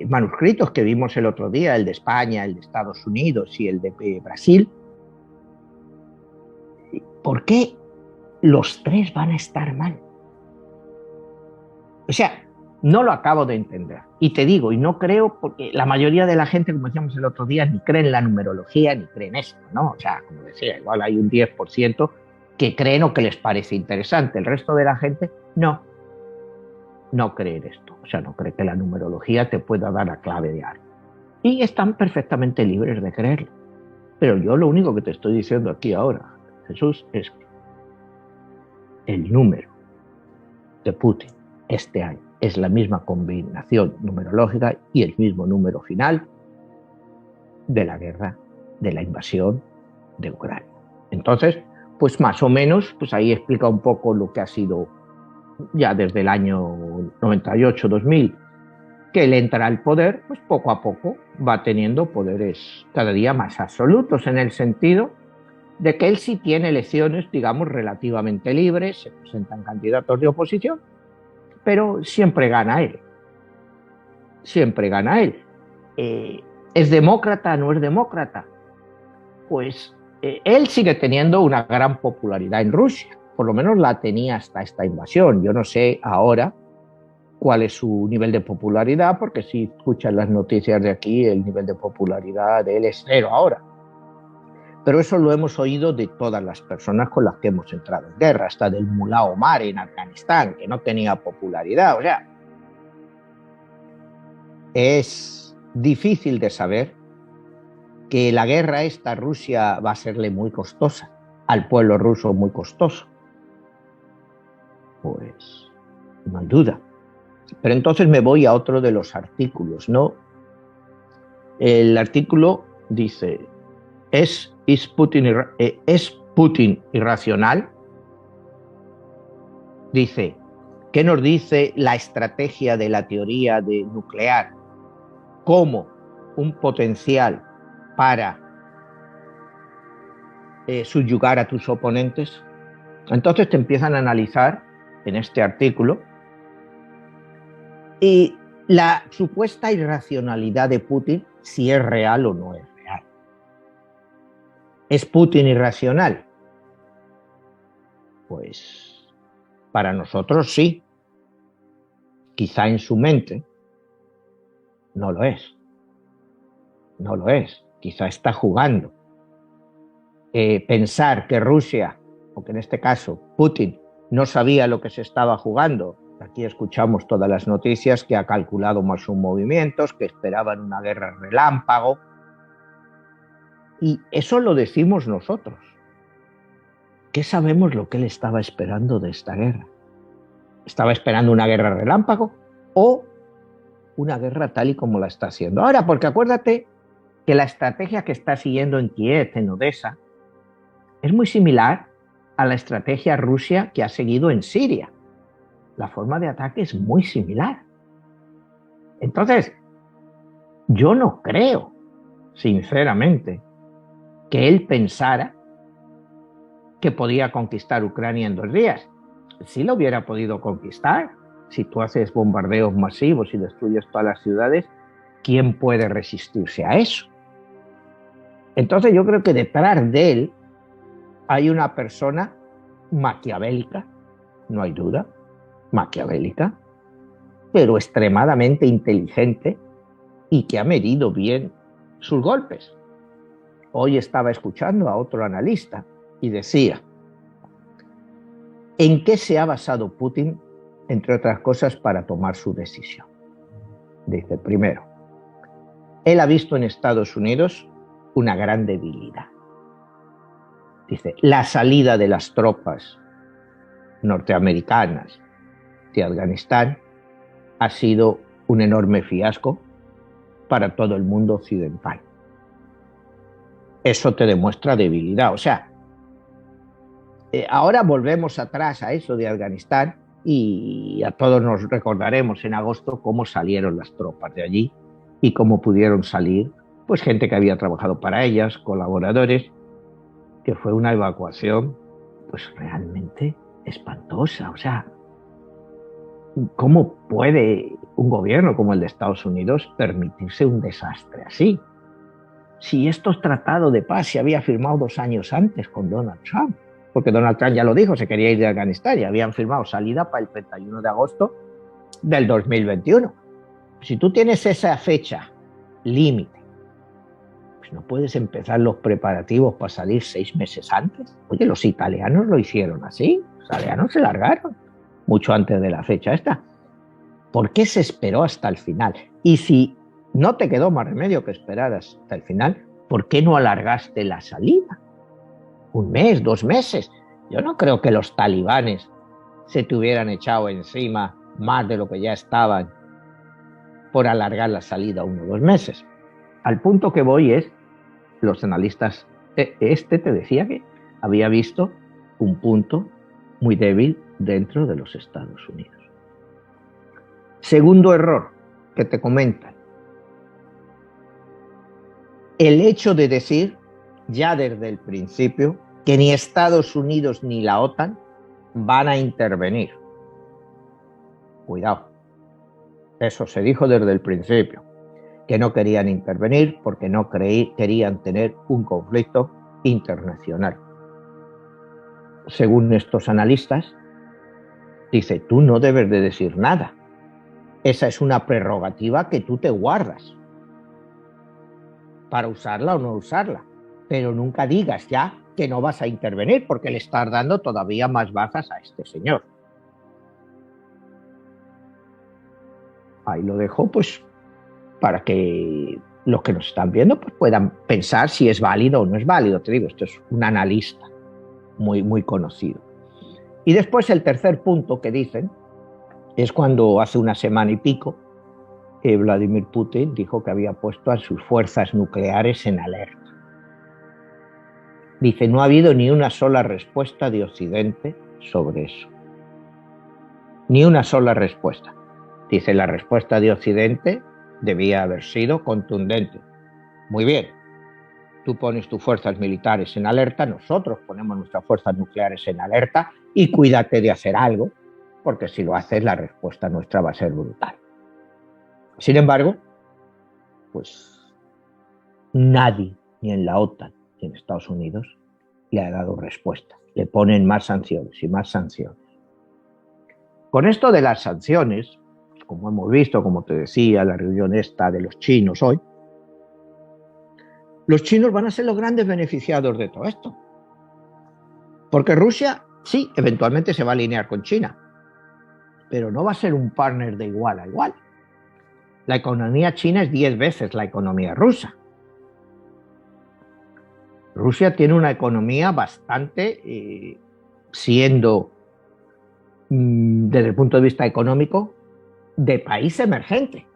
manuscritos que vimos el otro día, el de España, el de Estados Unidos y el de Brasil, ¿por qué los tres van a estar mal? O sea, no lo acabo de entender. Y te digo, y no creo, porque la mayoría de la gente, como decíamos el otro día, ni cree en la numerología, ni cree en esto, ¿no? O sea, como decía, igual hay un 10% que creen o que les parece interesante. El resto de la gente, no cree en esto. O sea, no cree que la numerología te pueda dar la clave de algo. Y están perfectamente libres de creerlo. Pero yo lo único que te estoy diciendo aquí ahora, Jesús, es que el número de Putin este año es la misma combinación numerológica y el mismo número final de la guerra, de la invasión de Ucrania. Entonces, pues más o menos, pues ahí explica un poco lo que ha sido ya desde el año 98-2000, que él entra al poder, pues poco a poco va teniendo poderes cada día más absolutos, en el sentido de que él sí tiene elecciones, digamos, relativamente libres, se presentan candidatos de oposición, pero siempre gana él. Siempre gana él. ¿Es demócrata? ¿No es demócrata? Pues él sigue teniendo una gran popularidad en Rusia. Por lo menos la tenía hasta esta invasión. Yo no sé ahora cuál es su nivel de popularidad, porque si escuchas las noticias de aquí, el nivel de popularidad de él es cero ahora. Pero eso lo hemos oído de todas las personas con las que hemos entrado en guerra, hasta del Mullah Omar en Afganistán, que no tenía popularidad. O sea, es difícil de saber que la guerra esta Rusia va a serle muy costosa, al pueblo ruso muy costoso. Pues no hay duda. Pero entonces me voy a otro de los artículos, ¿no? El artículo dice, ¿es Putin irracional? Dice, ¿qué nos dice la estrategia de la teoría de nuclear como un potencial para subyugar a tus oponentes? Entonces te empiezan a analizar en este artículo y la supuesta irracionalidad de Putin, si es real o no es real. ¿Es Putin irracional? Pues para nosotros sí. Quizá en su mente no lo es. No lo es. Quizá está jugando. Pensar que Rusia, o que en este caso Putin, no sabía lo que se estaba jugando. Aquí escuchamos todas las noticias que ha calculado mal sus movimientos, que esperaban una guerra relámpago. Y eso lo decimos nosotros. ¿Qué sabemos lo que él estaba esperando de esta guerra? ¿Estaba esperando una guerra relámpago o una guerra tal y como la está haciendo ahora? Porque acuérdate que la estrategia que está siguiendo en Kiev, en Odessa, es muy similar a la estrategia rusa que ha seguido en Siria. La forma de ataque es muy similar. Entonces, yo no creo, sinceramente, que él pensara que podía conquistar Ucrania en 2 días. Sí lo hubiera podido conquistar. Si tú haces bombardeos masivos y destruyes todas las ciudades, ¿quién puede resistirse a eso? Entonces yo creo que detrás de él hay una persona maquiavélica, no hay duda, maquiavélica, pero extremadamente inteligente y que ha medido bien sus golpes. Hoy estaba escuchando a otro analista y decía, ¿en qué se ha basado Putin, entre otras cosas, para tomar su decisión? Dice, primero, él ha visto en Estados Unidos una gran debilidad. Dice, la salida de las tropas norteamericanas de Afganistán ha sido un enorme fiasco para todo el mundo occidental. Eso te demuestra debilidad. O sea, ahora volvemos atrás a eso de Afganistán y a todos nos recordaremos en agosto cómo salieron las tropas de allí y cómo pudieron salir, pues gente que había trabajado para ellas, colaboradores, que fue una evacuación pues realmente espantosa. O sea, ¿cómo puede un gobierno como el de Estados Unidos permitirse un desastre así? Si estos tratados de paz se había firmado 2 años antes con Donald Trump, porque Donald Trump ya lo dijo, se quería ir de Afganistán y habían firmado salida para el 31 de agosto del 2021. Si tú tienes esa fecha límite, pues no puedes empezar los preparativos para salir 6 meses antes. Oye, los italianos lo hicieron así, los italianos se largaron mucho antes de la fecha esta. ¿Por qué se esperó hasta el final? Y si no te quedó más remedio que esperar hasta el final, ¿por qué no alargaste la salida? 1 mes, 2 meses. Yo no creo que los talibanes se te hubieran echado encima más de lo que ya estaban por alargar la salida 1 o 2 meses. Al punto que voy es, los analistas, te decía que había visto un punto muy débil dentro de los Estados Unidos. Segundo error que te comentan, el hecho de decir ya desde el principio que ni Estados Unidos ni la OTAN van a intervenir. Cuidado, eso se dijo desde el principio, que no querían intervenir porque no querían tener un conflicto internacional. Según estos analistas, dice, tú no debes de decir nada. Esa es una prerrogativa que tú te guardas para usarla o no usarla. pero nunca digas ya que no vas a intervenir porque le estás dando todavía más bajas a este señor. Ahí lo dejo, pues, para que los que nos están viendo pues, puedan pensar si es válido o no es válido. Te digo, esto es un analista muy conocido. Y después el tercer punto que dicen es cuando hace una semana y pico Vladimir Putin dijo que había puesto a sus fuerzas nucleares en alerta. Dice, no ha habido ni una sola respuesta de Occidente sobre eso. Ni una sola respuesta. Dice, la respuesta de Occidente debía haber sido contundente. Muy bien, tú pones tus fuerzas militares en alerta, nosotros ponemos nuestras fuerzas nucleares en alerta y cuídate de hacer algo, porque si lo haces la respuesta nuestra va a ser brutal. Sin embargo, pues nadie, ni en la OTAN, ni en Estados Unidos, le ha dado respuesta. Le ponen más sanciones y más sanciones. Con esto de las sanciones, como hemos visto, como te decía, la reunión esta de los chinos hoy, los chinos van a ser los grandes beneficiados de todo esto. Porque Rusia, sí, eventualmente se va a alinear con China, pero no va a ser un partner de igual a igual. La economía china es 10 veces la economía rusa. Rusia tiene una economía bastante, siendo, desde el punto de vista económico, de país emergente.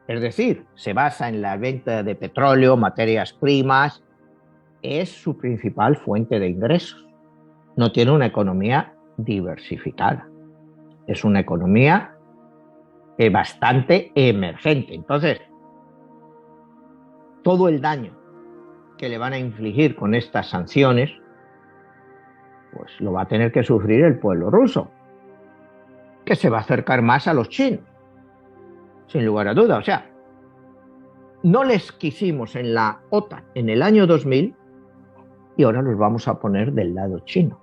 Es decir, se basa en la venta de petróleo, materias primas, es su principal fuente de ingresos. No tiene una economía diversificada. Es una economía bastante emergente. Entonces, todo el daño que le van a infligir con estas sanciones, pues lo va a tener que sufrir el pueblo ruso, que se va a acercar más a los chinos, sin lugar a duda. O sea, no les quisimos en la OTAN en el año 2000 y ahora los vamos a poner del lado chino.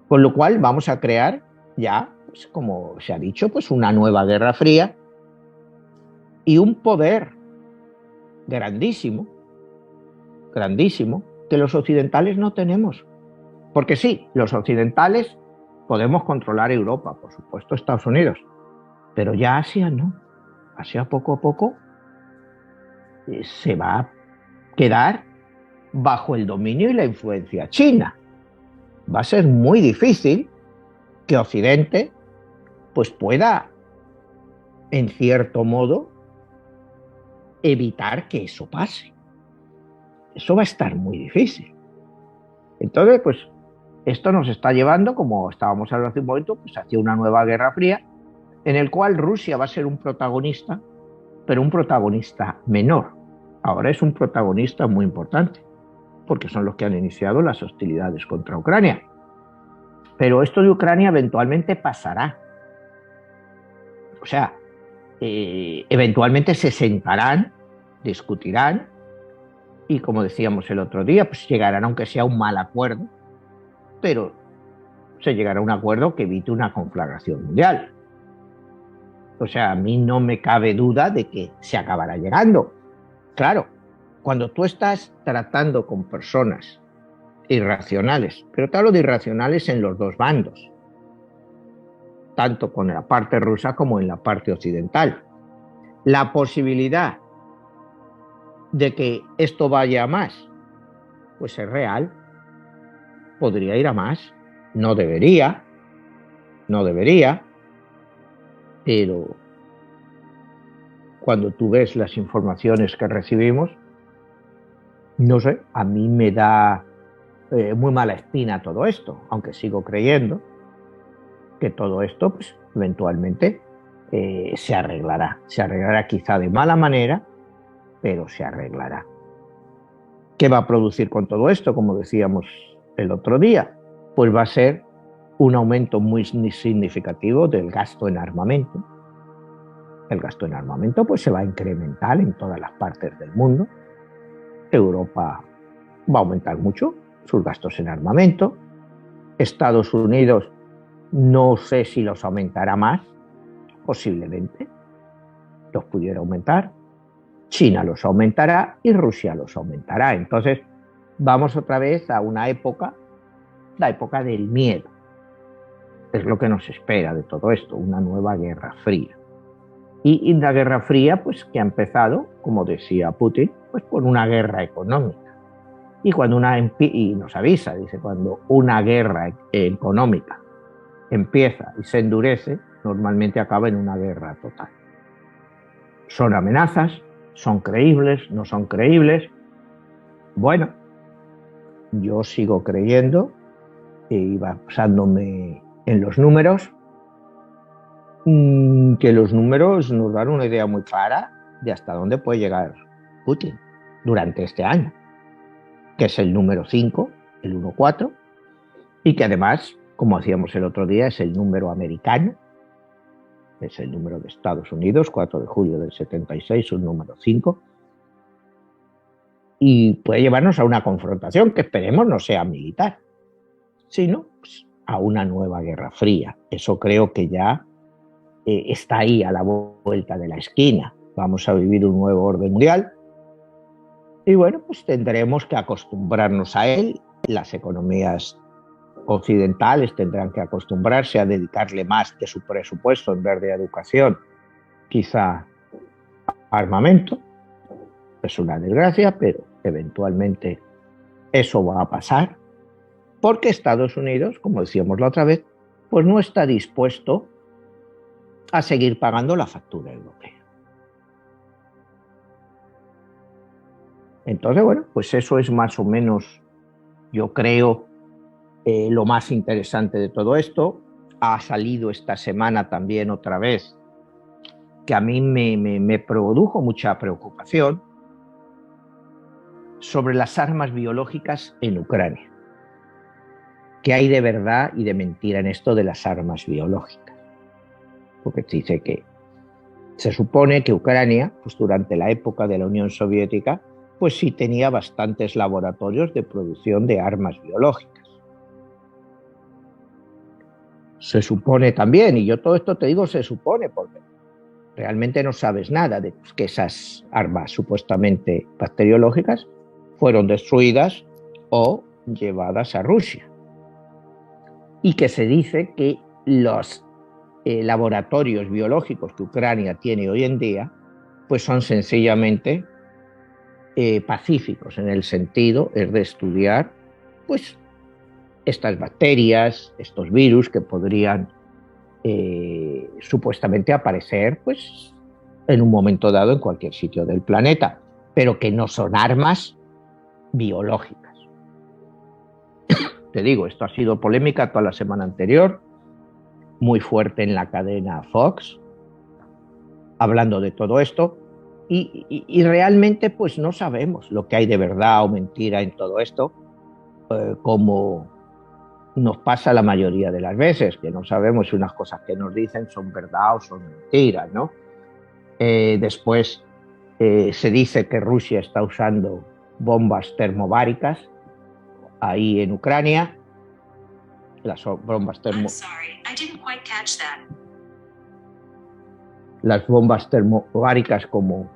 Con lo cual vamos a crear ya, pues, como se ha dicho, pues una nueva Guerra Fría y un poder grandísimo, que los occidentales no tenemos. Porque sí, los occidentales podemos controlar Europa, por supuesto Estados Unidos, pero ya Asia no. Asia poco a poco se va a quedar bajo el dominio y la influencia china. Va a ser muy difícil que Occidente pues pueda, en cierto modo, evitar que eso pase. Eso va a estar muy difícil. Entonces, pues, esto nos está llevando, como estábamos hablando hace un momento, pues hacia una nueva Guerra Fría, en el cual Rusia va a ser un protagonista, pero un protagonista menor. Ahora es un protagonista muy importante, porque son los que han iniciado las hostilidades contra Ucrania. Pero esto de Ucrania eventualmente pasará. O sea, eventualmente se sentarán, discutirán y, como decíamos el otro día, pues llegarán, aunque sea un mal acuerdo, pero se llegará a un acuerdo que evite una conflagración mundial. O sea, a mí no me cabe duda de que se acabará llegando. Claro, cuando tú estás tratando con personas irracionales, pero te hablo de irracionales en los dos bandos, tanto con la parte rusa como en la parte occidental, la posibilidad de que esto vaya a más, pues es real. Podría ir a más, no debería, pero cuando tú ves las informaciones que recibimos, no sé, a mí me da muy mala espina todo esto, aunque sigo creyendo que todo esto pues, eventualmente se arreglará quizá de mala manera, pero se arreglará. ¿Qué va a producir con todo esto? Como decíamos el otro día, pues va a ser un aumento muy significativo del gasto en armamento. El gasto en armamento pues se va a incrementar en todas las partes del mundo. Europa va a aumentar mucho sus gastos en armamento. Estados Unidos no sé si los aumentará más, posiblemente los pudiera aumentar. China los aumentará y Rusia los aumentará. Entonces vamos otra vez a una época, la época del miedo. Es lo que nos espera de todo esto, una nueva guerra fría. Y la guerra fría, pues que ha empezado, como decía Putin, pues por una guerra económica. Y cuando y nos avisa, dice, cuando una guerra económica empieza y se endurece, normalmente acaba en una guerra total. Son amenazas, son creíbles, no son creíbles. Bueno, yo sigo creyendo y basándome en los números, que los números nos dan una idea muy clara de hasta dónde puede llegar Putin durante este año, que es el número 5, el 1-4, y que además, como hacíamos el otro día, es el número americano, es el número de Estados Unidos, 4 de julio del 76, un número 5, y puede llevarnos a una confrontación que esperemos no sea militar, sino pues, a una nueva guerra fría. Eso creo que ya está ahí a la vuelta de la esquina. Vamos a vivir un nuevo orden mundial y bueno, pues tendremos que acostumbrarnos a él. Las economías occidentales tendrán que acostumbrarse a dedicarle más de su presupuesto en vez de educación, quizá armamento. Es una desgracia, pero eventualmente eso va a pasar porque Estados Unidos, como decíamos la otra vez, pues no está dispuesto a seguir pagando la factura europea. Entonces, bueno, pues eso es más o menos, yo creo, lo más interesante de todo esto. Ha salido esta semana también otra vez, que a mí me produjo mucha preocupación, sobre las armas biológicas en Ucrania. ¿Qué hay de verdad y de mentira en esto de las armas biológicas? Porque dice que se supone que Ucrania, pues durante la época de la Unión Soviética, pues sí tenía bastantes laboratorios de producción de armas biológicas. Se supone también, y yo todo esto te digo se supone, porque realmente no sabes nada de que esas armas supuestamente bacteriológicas fueron destruidas o llevadas a Rusia. Y que se dice que los laboratorios biológicos que Ucrania tiene hoy en día, pues son sencillamente pacíficos en el sentido de estudiar pues estas bacterias, estos virus que podrían supuestamente aparecer pues en un momento dado en cualquier sitio del planeta, pero que no son armas biológicas. Te digo, esto ha sido polémica toda la semana anterior, muy fuerte en la cadena Fox, hablando de todo esto, y realmente pues no sabemos lo que hay de verdad o mentira en todo esto, como nos pasa la mayoría de las veces, que no sabemos si unas cosas que nos dicen son verdad o son mentiras, ¿no? Después se dice que Rusia está usando bombas termobáricas ahí en Ucrania. Las bombas Las bombas termobáricas, como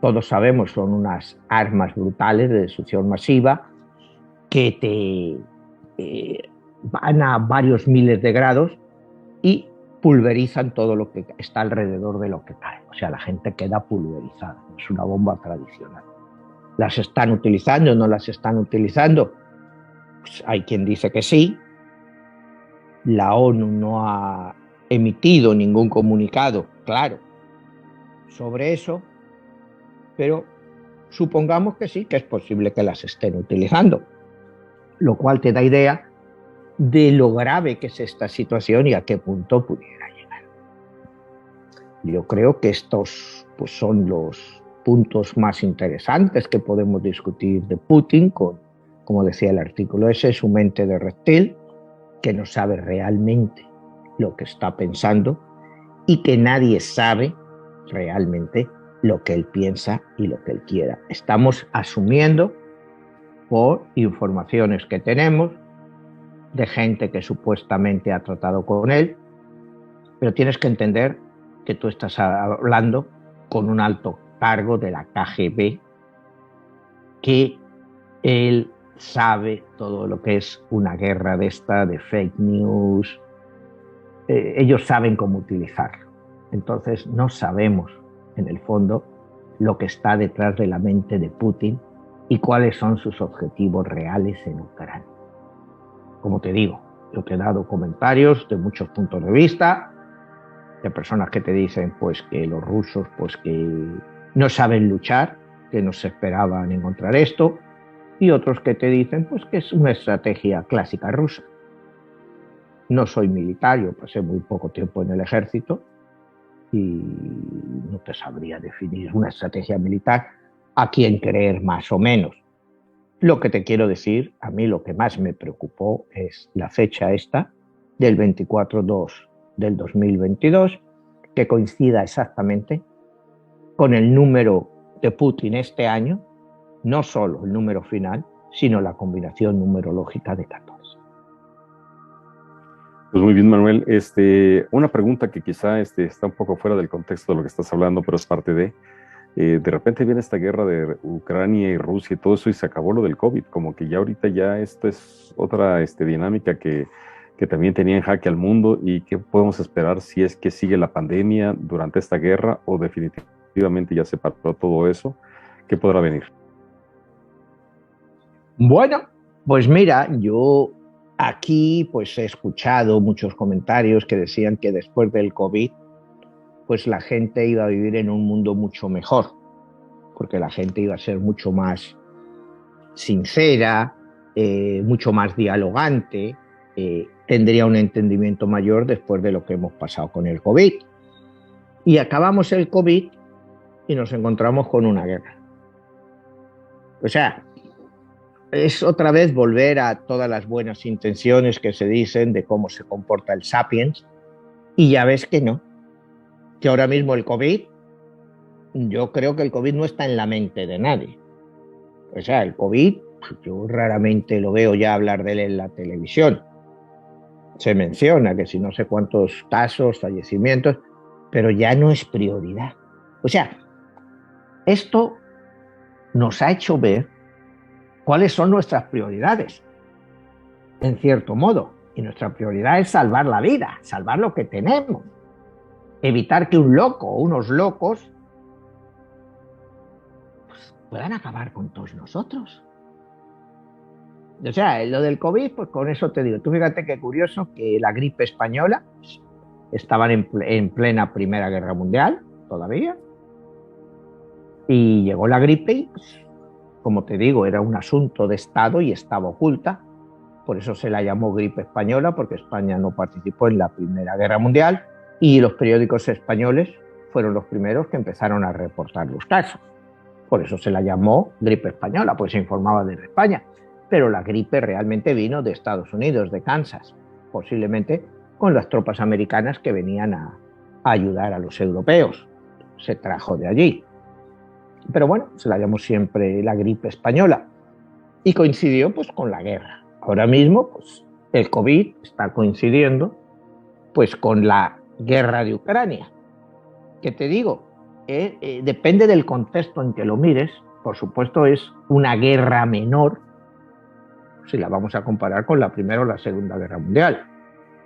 todos sabemos, son unas armas brutales de destrucción masiva que te van a varios miles de grados y pulverizan todo lo que está alrededor de lo que cae. O sea, la gente queda pulverizada. Es una bomba tradicional. ¿Las están utilizando o no las están utilizando? Pues hay quien dice que sí. La ONU no ha emitido ningún comunicado claro sobre eso, pero supongamos que sí, que es posible que las estén utilizando, lo cual te da idea de lo grave que es esta situación y a qué punto pudiera llegar. Yo creo que estos pues, son los puntos más interesantes que podemos discutir de Putin, como decía el artículo ese, su mente de reptil, que no sabe realmente lo que está pensando y que nadie sabe realmente lo que él piensa y lo que él quiera. Estamos asumiendo por informaciones que tenemos de gente que supuestamente ha tratado con él, pero tienes que entender que tú estás hablando con un alto cargo de la KGB, que él sabe todo lo que es una guerra de esta, de fake news. Ellos saben cómo utilizarlo. Entonces no sabemos, en el fondo, lo que está detrás de la mente de Putin y cuáles son sus objetivos reales en Ucrania. Como te digo, yo te he dado comentarios de muchos puntos de vista, de personas que te dicen pues que los rusos pues que no saben luchar, que no se esperaban encontrar esto, y otros que te dicen pues que es una estrategia clásica rusa. No soy militar, yo pasé muy poco tiempo en el ejército y no te sabría definir una estrategia militar a quién creer más o menos. Lo que te quiero decir, a mí lo que más me preocupó es la fecha esta del 24/2 del 2022, que coincida exactamente con el número de Putin este año, no solo el número final, sino la combinación numerológica de 14. Pues muy bien, Manuel. Una pregunta que quizá está un poco fuera del contexto de lo que estás hablando, pero es parte de repente viene esta guerra de Ucrania y Rusia y todo eso y se acabó lo del COVID, como que ya ahorita ya esto es otra dinámica que también tenía en jaque al mundo. ¿Y qué podemos esperar si es que sigue la pandemia durante esta guerra o definitivamente ya se paró todo eso? ¿Qué podrá venir? Bueno, pues mira, yo aquí pues he escuchado muchos comentarios que decían que después del COVID pues la gente iba a vivir en un mundo mucho mejor, porque la gente iba a ser mucho más sincera, mucho más dialogante, tendría un entendimiento mayor después de lo que hemos pasado con el COVID. Y acabamos el COVID y nos encontramos con una guerra. O sea, es otra vez volver a todas las buenas intenciones que se dicen de cómo se comporta el Sapiens, y ya ves que no, que ahora mismo el COVID, yo creo que el COVID no está en la mente de nadie. O sea, el COVID, yo raramente lo veo ya hablar de él en la televisión. Se menciona que si no sé cuántos casos, fallecimientos, pero ya no es prioridad. O sea, esto nos ha hecho ver cuáles son nuestras prioridades, en cierto modo. Y nuestra prioridad es salvar la vida, salvar lo que tenemos. Evitar que un loco o unos locos pues, puedan acabar con todos nosotros. O sea, lo del COVID, pues con eso te digo. Tú fíjate qué curioso que la gripe española, estaban en plena Primera Guerra Mundial, todavía, y llegó la gripe y, pues, como te digo, era un asunto de Estado y estaba oculta. Por eso se la llamó gripe española, porque España no participó en la Primera Guerra Mundial y los periódicos españoles fueron los primeros que empezaron a reportar los casos. Por eso se la llamó gripe española, pues se informaba desde España. Pero la gripe realmente vino de Estados Unidos, de Kansas, posiblemente con las tropas americanas que venían a ayudar a los europeos. Se trajo de allí. Pero bueno, se la llamó siempre la gripe española y coincidió pues con la guerra. Ahora mismo pues el COVID está coincidiendo pues con la guerra de Ucrania. ¿Qué te digo? Depende del contexto en que lo mires. Por supuesto es una guerra menor si la vamos a comparar con la Primera o la Segunda Guerra Mundial.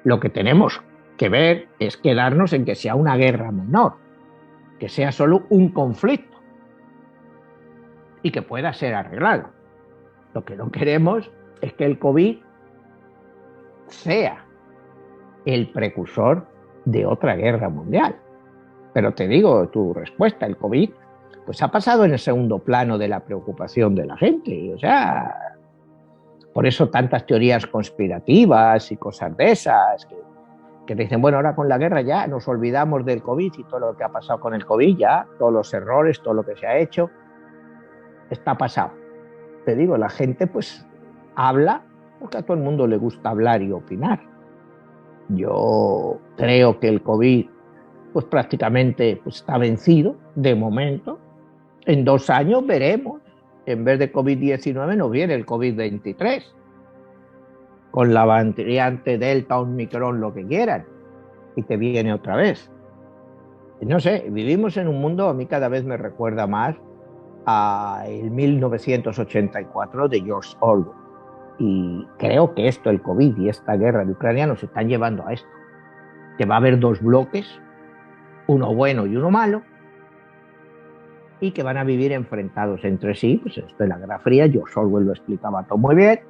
Lo que tenemos que ver es quedarnos en que sea una guerra menor, que sea solo un conflicto y que pueda ser arreglado. Lo que no queremos es que el COVID sea el precursor de otra guerra mundial. Pero te digo tu respuesta, el COVID pues ha pasado en el segundo plano de la preocupación de la gente. O sea, por eso tantas teorías conspirativas y cosas de esas, que dicen, bueno, ahora con la guerra ya nos olvidamos del COVID y todo lo que ha pasado con el COVID, ya, todos los errores, todo lo que se ha hecho, está pasado. Te digo, la gente pues habla porque a todo el mundo le gusta hablar y opinar. Yo creo que el COVID pues prácticamente pues, está vencido de momento. En 2 años veremos. En vez de COVID-19 nos viene el COVID-23. Con la variante Delta, Omicron, lo que quieran. Y te viene otra vez. No sé, vivimos en un mundo, a mí cada vez me recuerda más a el 1984 de George Orwell. Y creo que esto, el COVID y esta guerra de Ucrania nos están llevando a esto, que va a haber dos bloques, uno bueno y uno malo, y que van a vivir enfrentados entre sí. Pues esto es la Guerra Fría, George Orwell lo explicaba todo muy bien,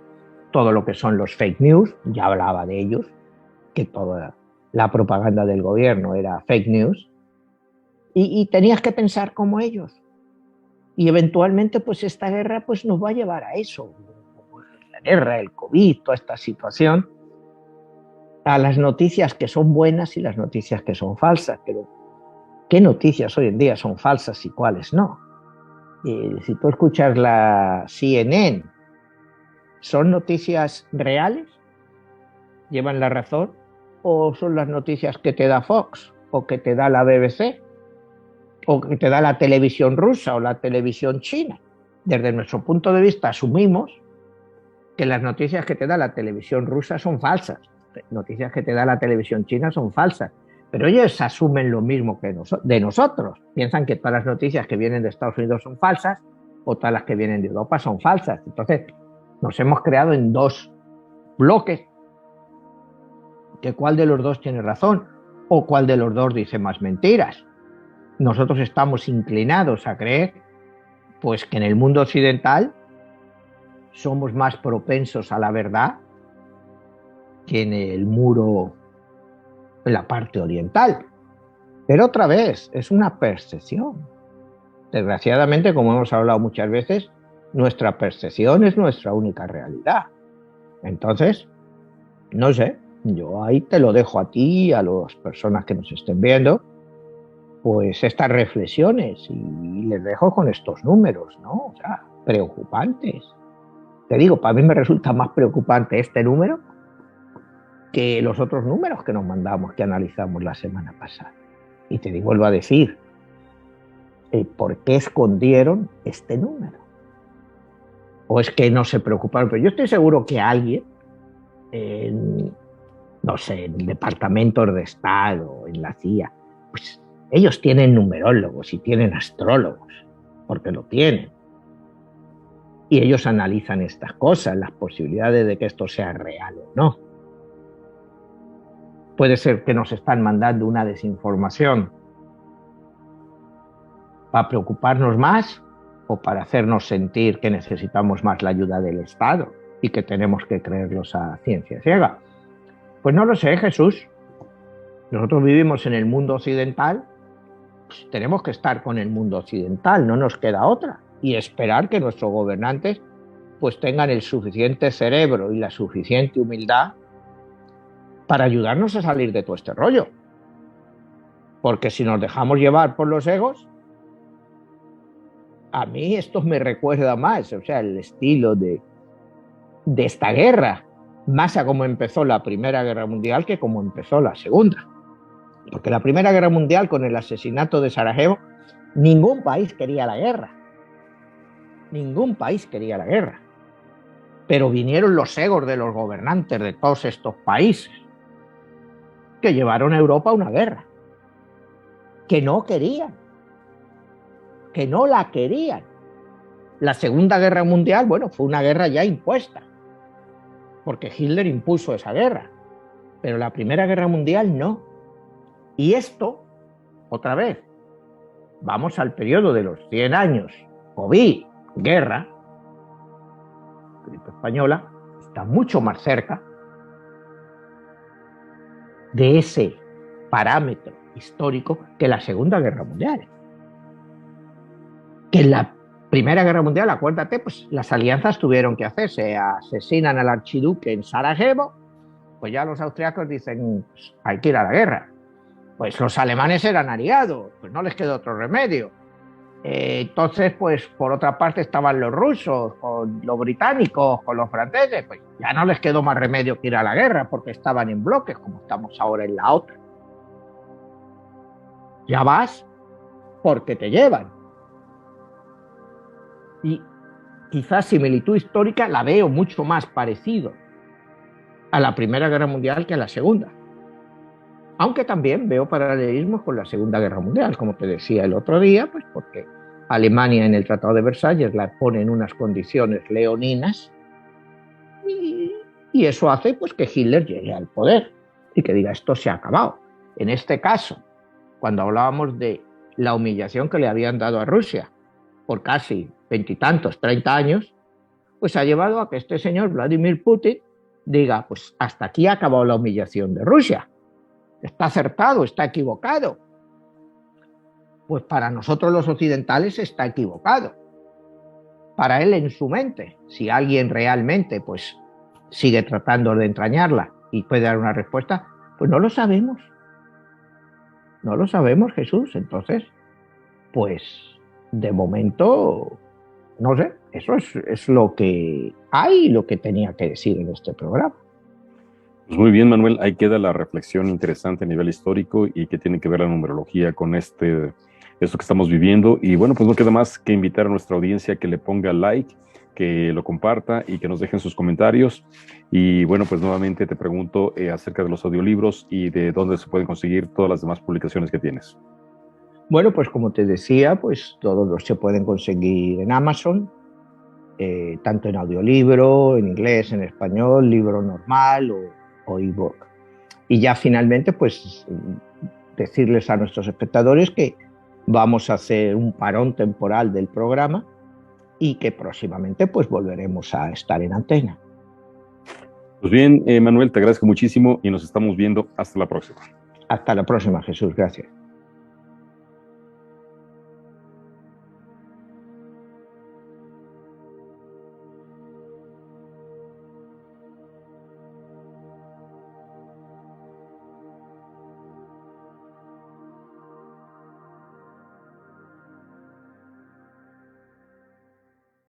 todo lo que son los fake news, ya hablaba de ellos, que toda la propaganda del gobierno era fake news, y tenías que pensar como ellos. Y eventualmente pues esta guerra pues nos va a llevar a eso, la guerra, el COVID, toda esta situación, a las noticias que son buenas y las noticias que son falsas. Pero ¿qué noticias hoy en día son falsas y cuáles no? Si tú escuchas la CNN, ¿son noticias reales? ¿Llevan la razón? ¿O son las noticias que te da Fox o que te da la BBC o que te da la televisión rusa o la televisión china? Desde nuestro punto de vista asumimos que las noticias que te da la televisión rusa son falsas, noticias que te da la televisión china son falsas, pero ellos asumen lo mismo que de nosotros, piensan que todas las noticias que vienen de Estados Unidos son falsas o todas las que vienen de Europa son falsas. Entonces nos hemos creado en dos bloques, que cuál de los dos tiene razón o cuál de los dos dice más mentiras. Nosotros estamos inclinados a creer pues que en el mundo occidental somos más propensos a la verdad que en el muro, en la parte oriental. Pero otra vez, es una percepción. Desgraciadamente, como hemos hablado muchas veces, nuestra percepción es nuestra única realidad. Entonces, no sé, yo ahí te lo dejo a ti, a las personas que nos estén viendo, pues estas reflexiones, y les dejo con estos números, ¿no? O sea, preocupantes. Te digo, para mí me resulta más preocupante este número que los otros números que nos mandamos, que analizamos la semana pasada. Y te vuelvo a decir, ¿por qué escondieron este número? ¿O es que no se preocuparon? Pero yo estoy seguro que alguien, no sé, en departamentos de Estado, en la CIA, pues ellos tienen numerólogos y tienen astrólogos, porque lo tienen. Y ellos analizan estas cosas, las posibilidades de que esto sea real o no. Puede ser que nos están mandando una desinformación para preocuparnos más o para hacernos sentir que necesitamos más la ayuda del Estado y que tenemos que creerlos a ciencia ciega. Pues no lo sé, Jesús. Nosotros vivimos en el mundo occidental, pues tenemos que estar con el mundo occidental, no nos queda otra, y esperar que nuestros gobernantes pues tengan el suficiente cerebro y la suficiente humildad para ayudarnos a salir de todo este rollo. Porque si nos dejamos llevar por los egos, a mí esto me recuerda más, o sea, el estilo de esta guerra, más a cómo empezó la Primera Guerra Mundial que cómo empezó la Segunda. Porque la Primera Guerra Mundial, con el asesinato de Sarajevo, ningún país quería la guerra. Ningún país quería la guerra. Pero vinieron los egos de los gobernantes de todos estos países que llevaron a Europa a una guerra que no querían, que no la querían. La Segunda Guerra Mundial, bueno, fue una guerra ya impuesta, porque Hitler impuso esa guerra, pero la Primera Guerra Mundial no. Y esto, otra vez, vamos al periodo de los 100 años, COVID, guerra, gripe española, está mucho más cerca de ese parámetro histórico que la Segunda Guerra Mundial. Que en la Primera Guerra Mundial, acuérdate, pues las alianzas tuvieron que hacerse, asesinan al archiduque en Sarajevo, pues ya los austriacos dicen, pues, hay que ir a la guerra. Pues los alemanes eran aliados, pues no les quedó otro remedio. Entonces, pues por otra parte estaban los rusos, con los británicos, con los franceses, pues ya no les quedó más remedio que ir a la guerra porque estaban en bloques, como estamos ahora en la otra. Ya vas porque te llevan. Y quizás similitud histórica la veo mucho más parecido a la Primera Guerra Mundial que a la Segunda. Aunque también veo paralelismos con la Segunda Guerra Mundial, como te decía el otro día, pues porque Alemania en el Tratado de Versalles la pone en unas condiciones leoninas y eso hace pues que Hitler llegue al poder y que diga esto se ha acabado. En este caso, cuando hablábamos de la humillación que le habían dado a Rusia por casi 20 y tantos, 30 años, pues ha llevado a que este señor Vladimir Putin diga, pues hasta aquí ha acabado la humillación de Rusia. Está acertado, está equivocado. Pues para nosotros los occidentales está equivocado. Para él en su mente, si alguien realmente pues sigue tratando de entrañarla y puede dar una respuesta, pues no lo sabemos. No lo sabemos, Jesús. Entonces, pues de momento, no sé, eso es lo que hay y lo que tenía que decir en este programa. Pues muy bien, Manuel, ahí queda la reflexión interesante a nivel histórico y que tiene que ver la numerología con esto que estamos viviendo. Y bueno, pues no queda más que invitar a nuestra audiencia que le ponga like, que lo comparta y que nos dejen sus comentarios. Y bueno, pues nuevamente te pregunto acerca de los audiolibros y de dónde se pueden conseguir todas las demás publicaciones que tienes. Bueno, pues como te decía, pues todos los se pueden conseguir en Amazon, tanto en audiolibro, en inglés, en español, libro normal o ebook. Y ya finalmente, pues decirles a nuestros espectadores que vamos a hacer un parón temporal del programa y que próximamente pues volveremos a estar en antena. Pues bien, Manuel, te agradezco muchísimo y nos estamos viendo hasta la próxima. Hasta la próxima, Jesús. Gracias.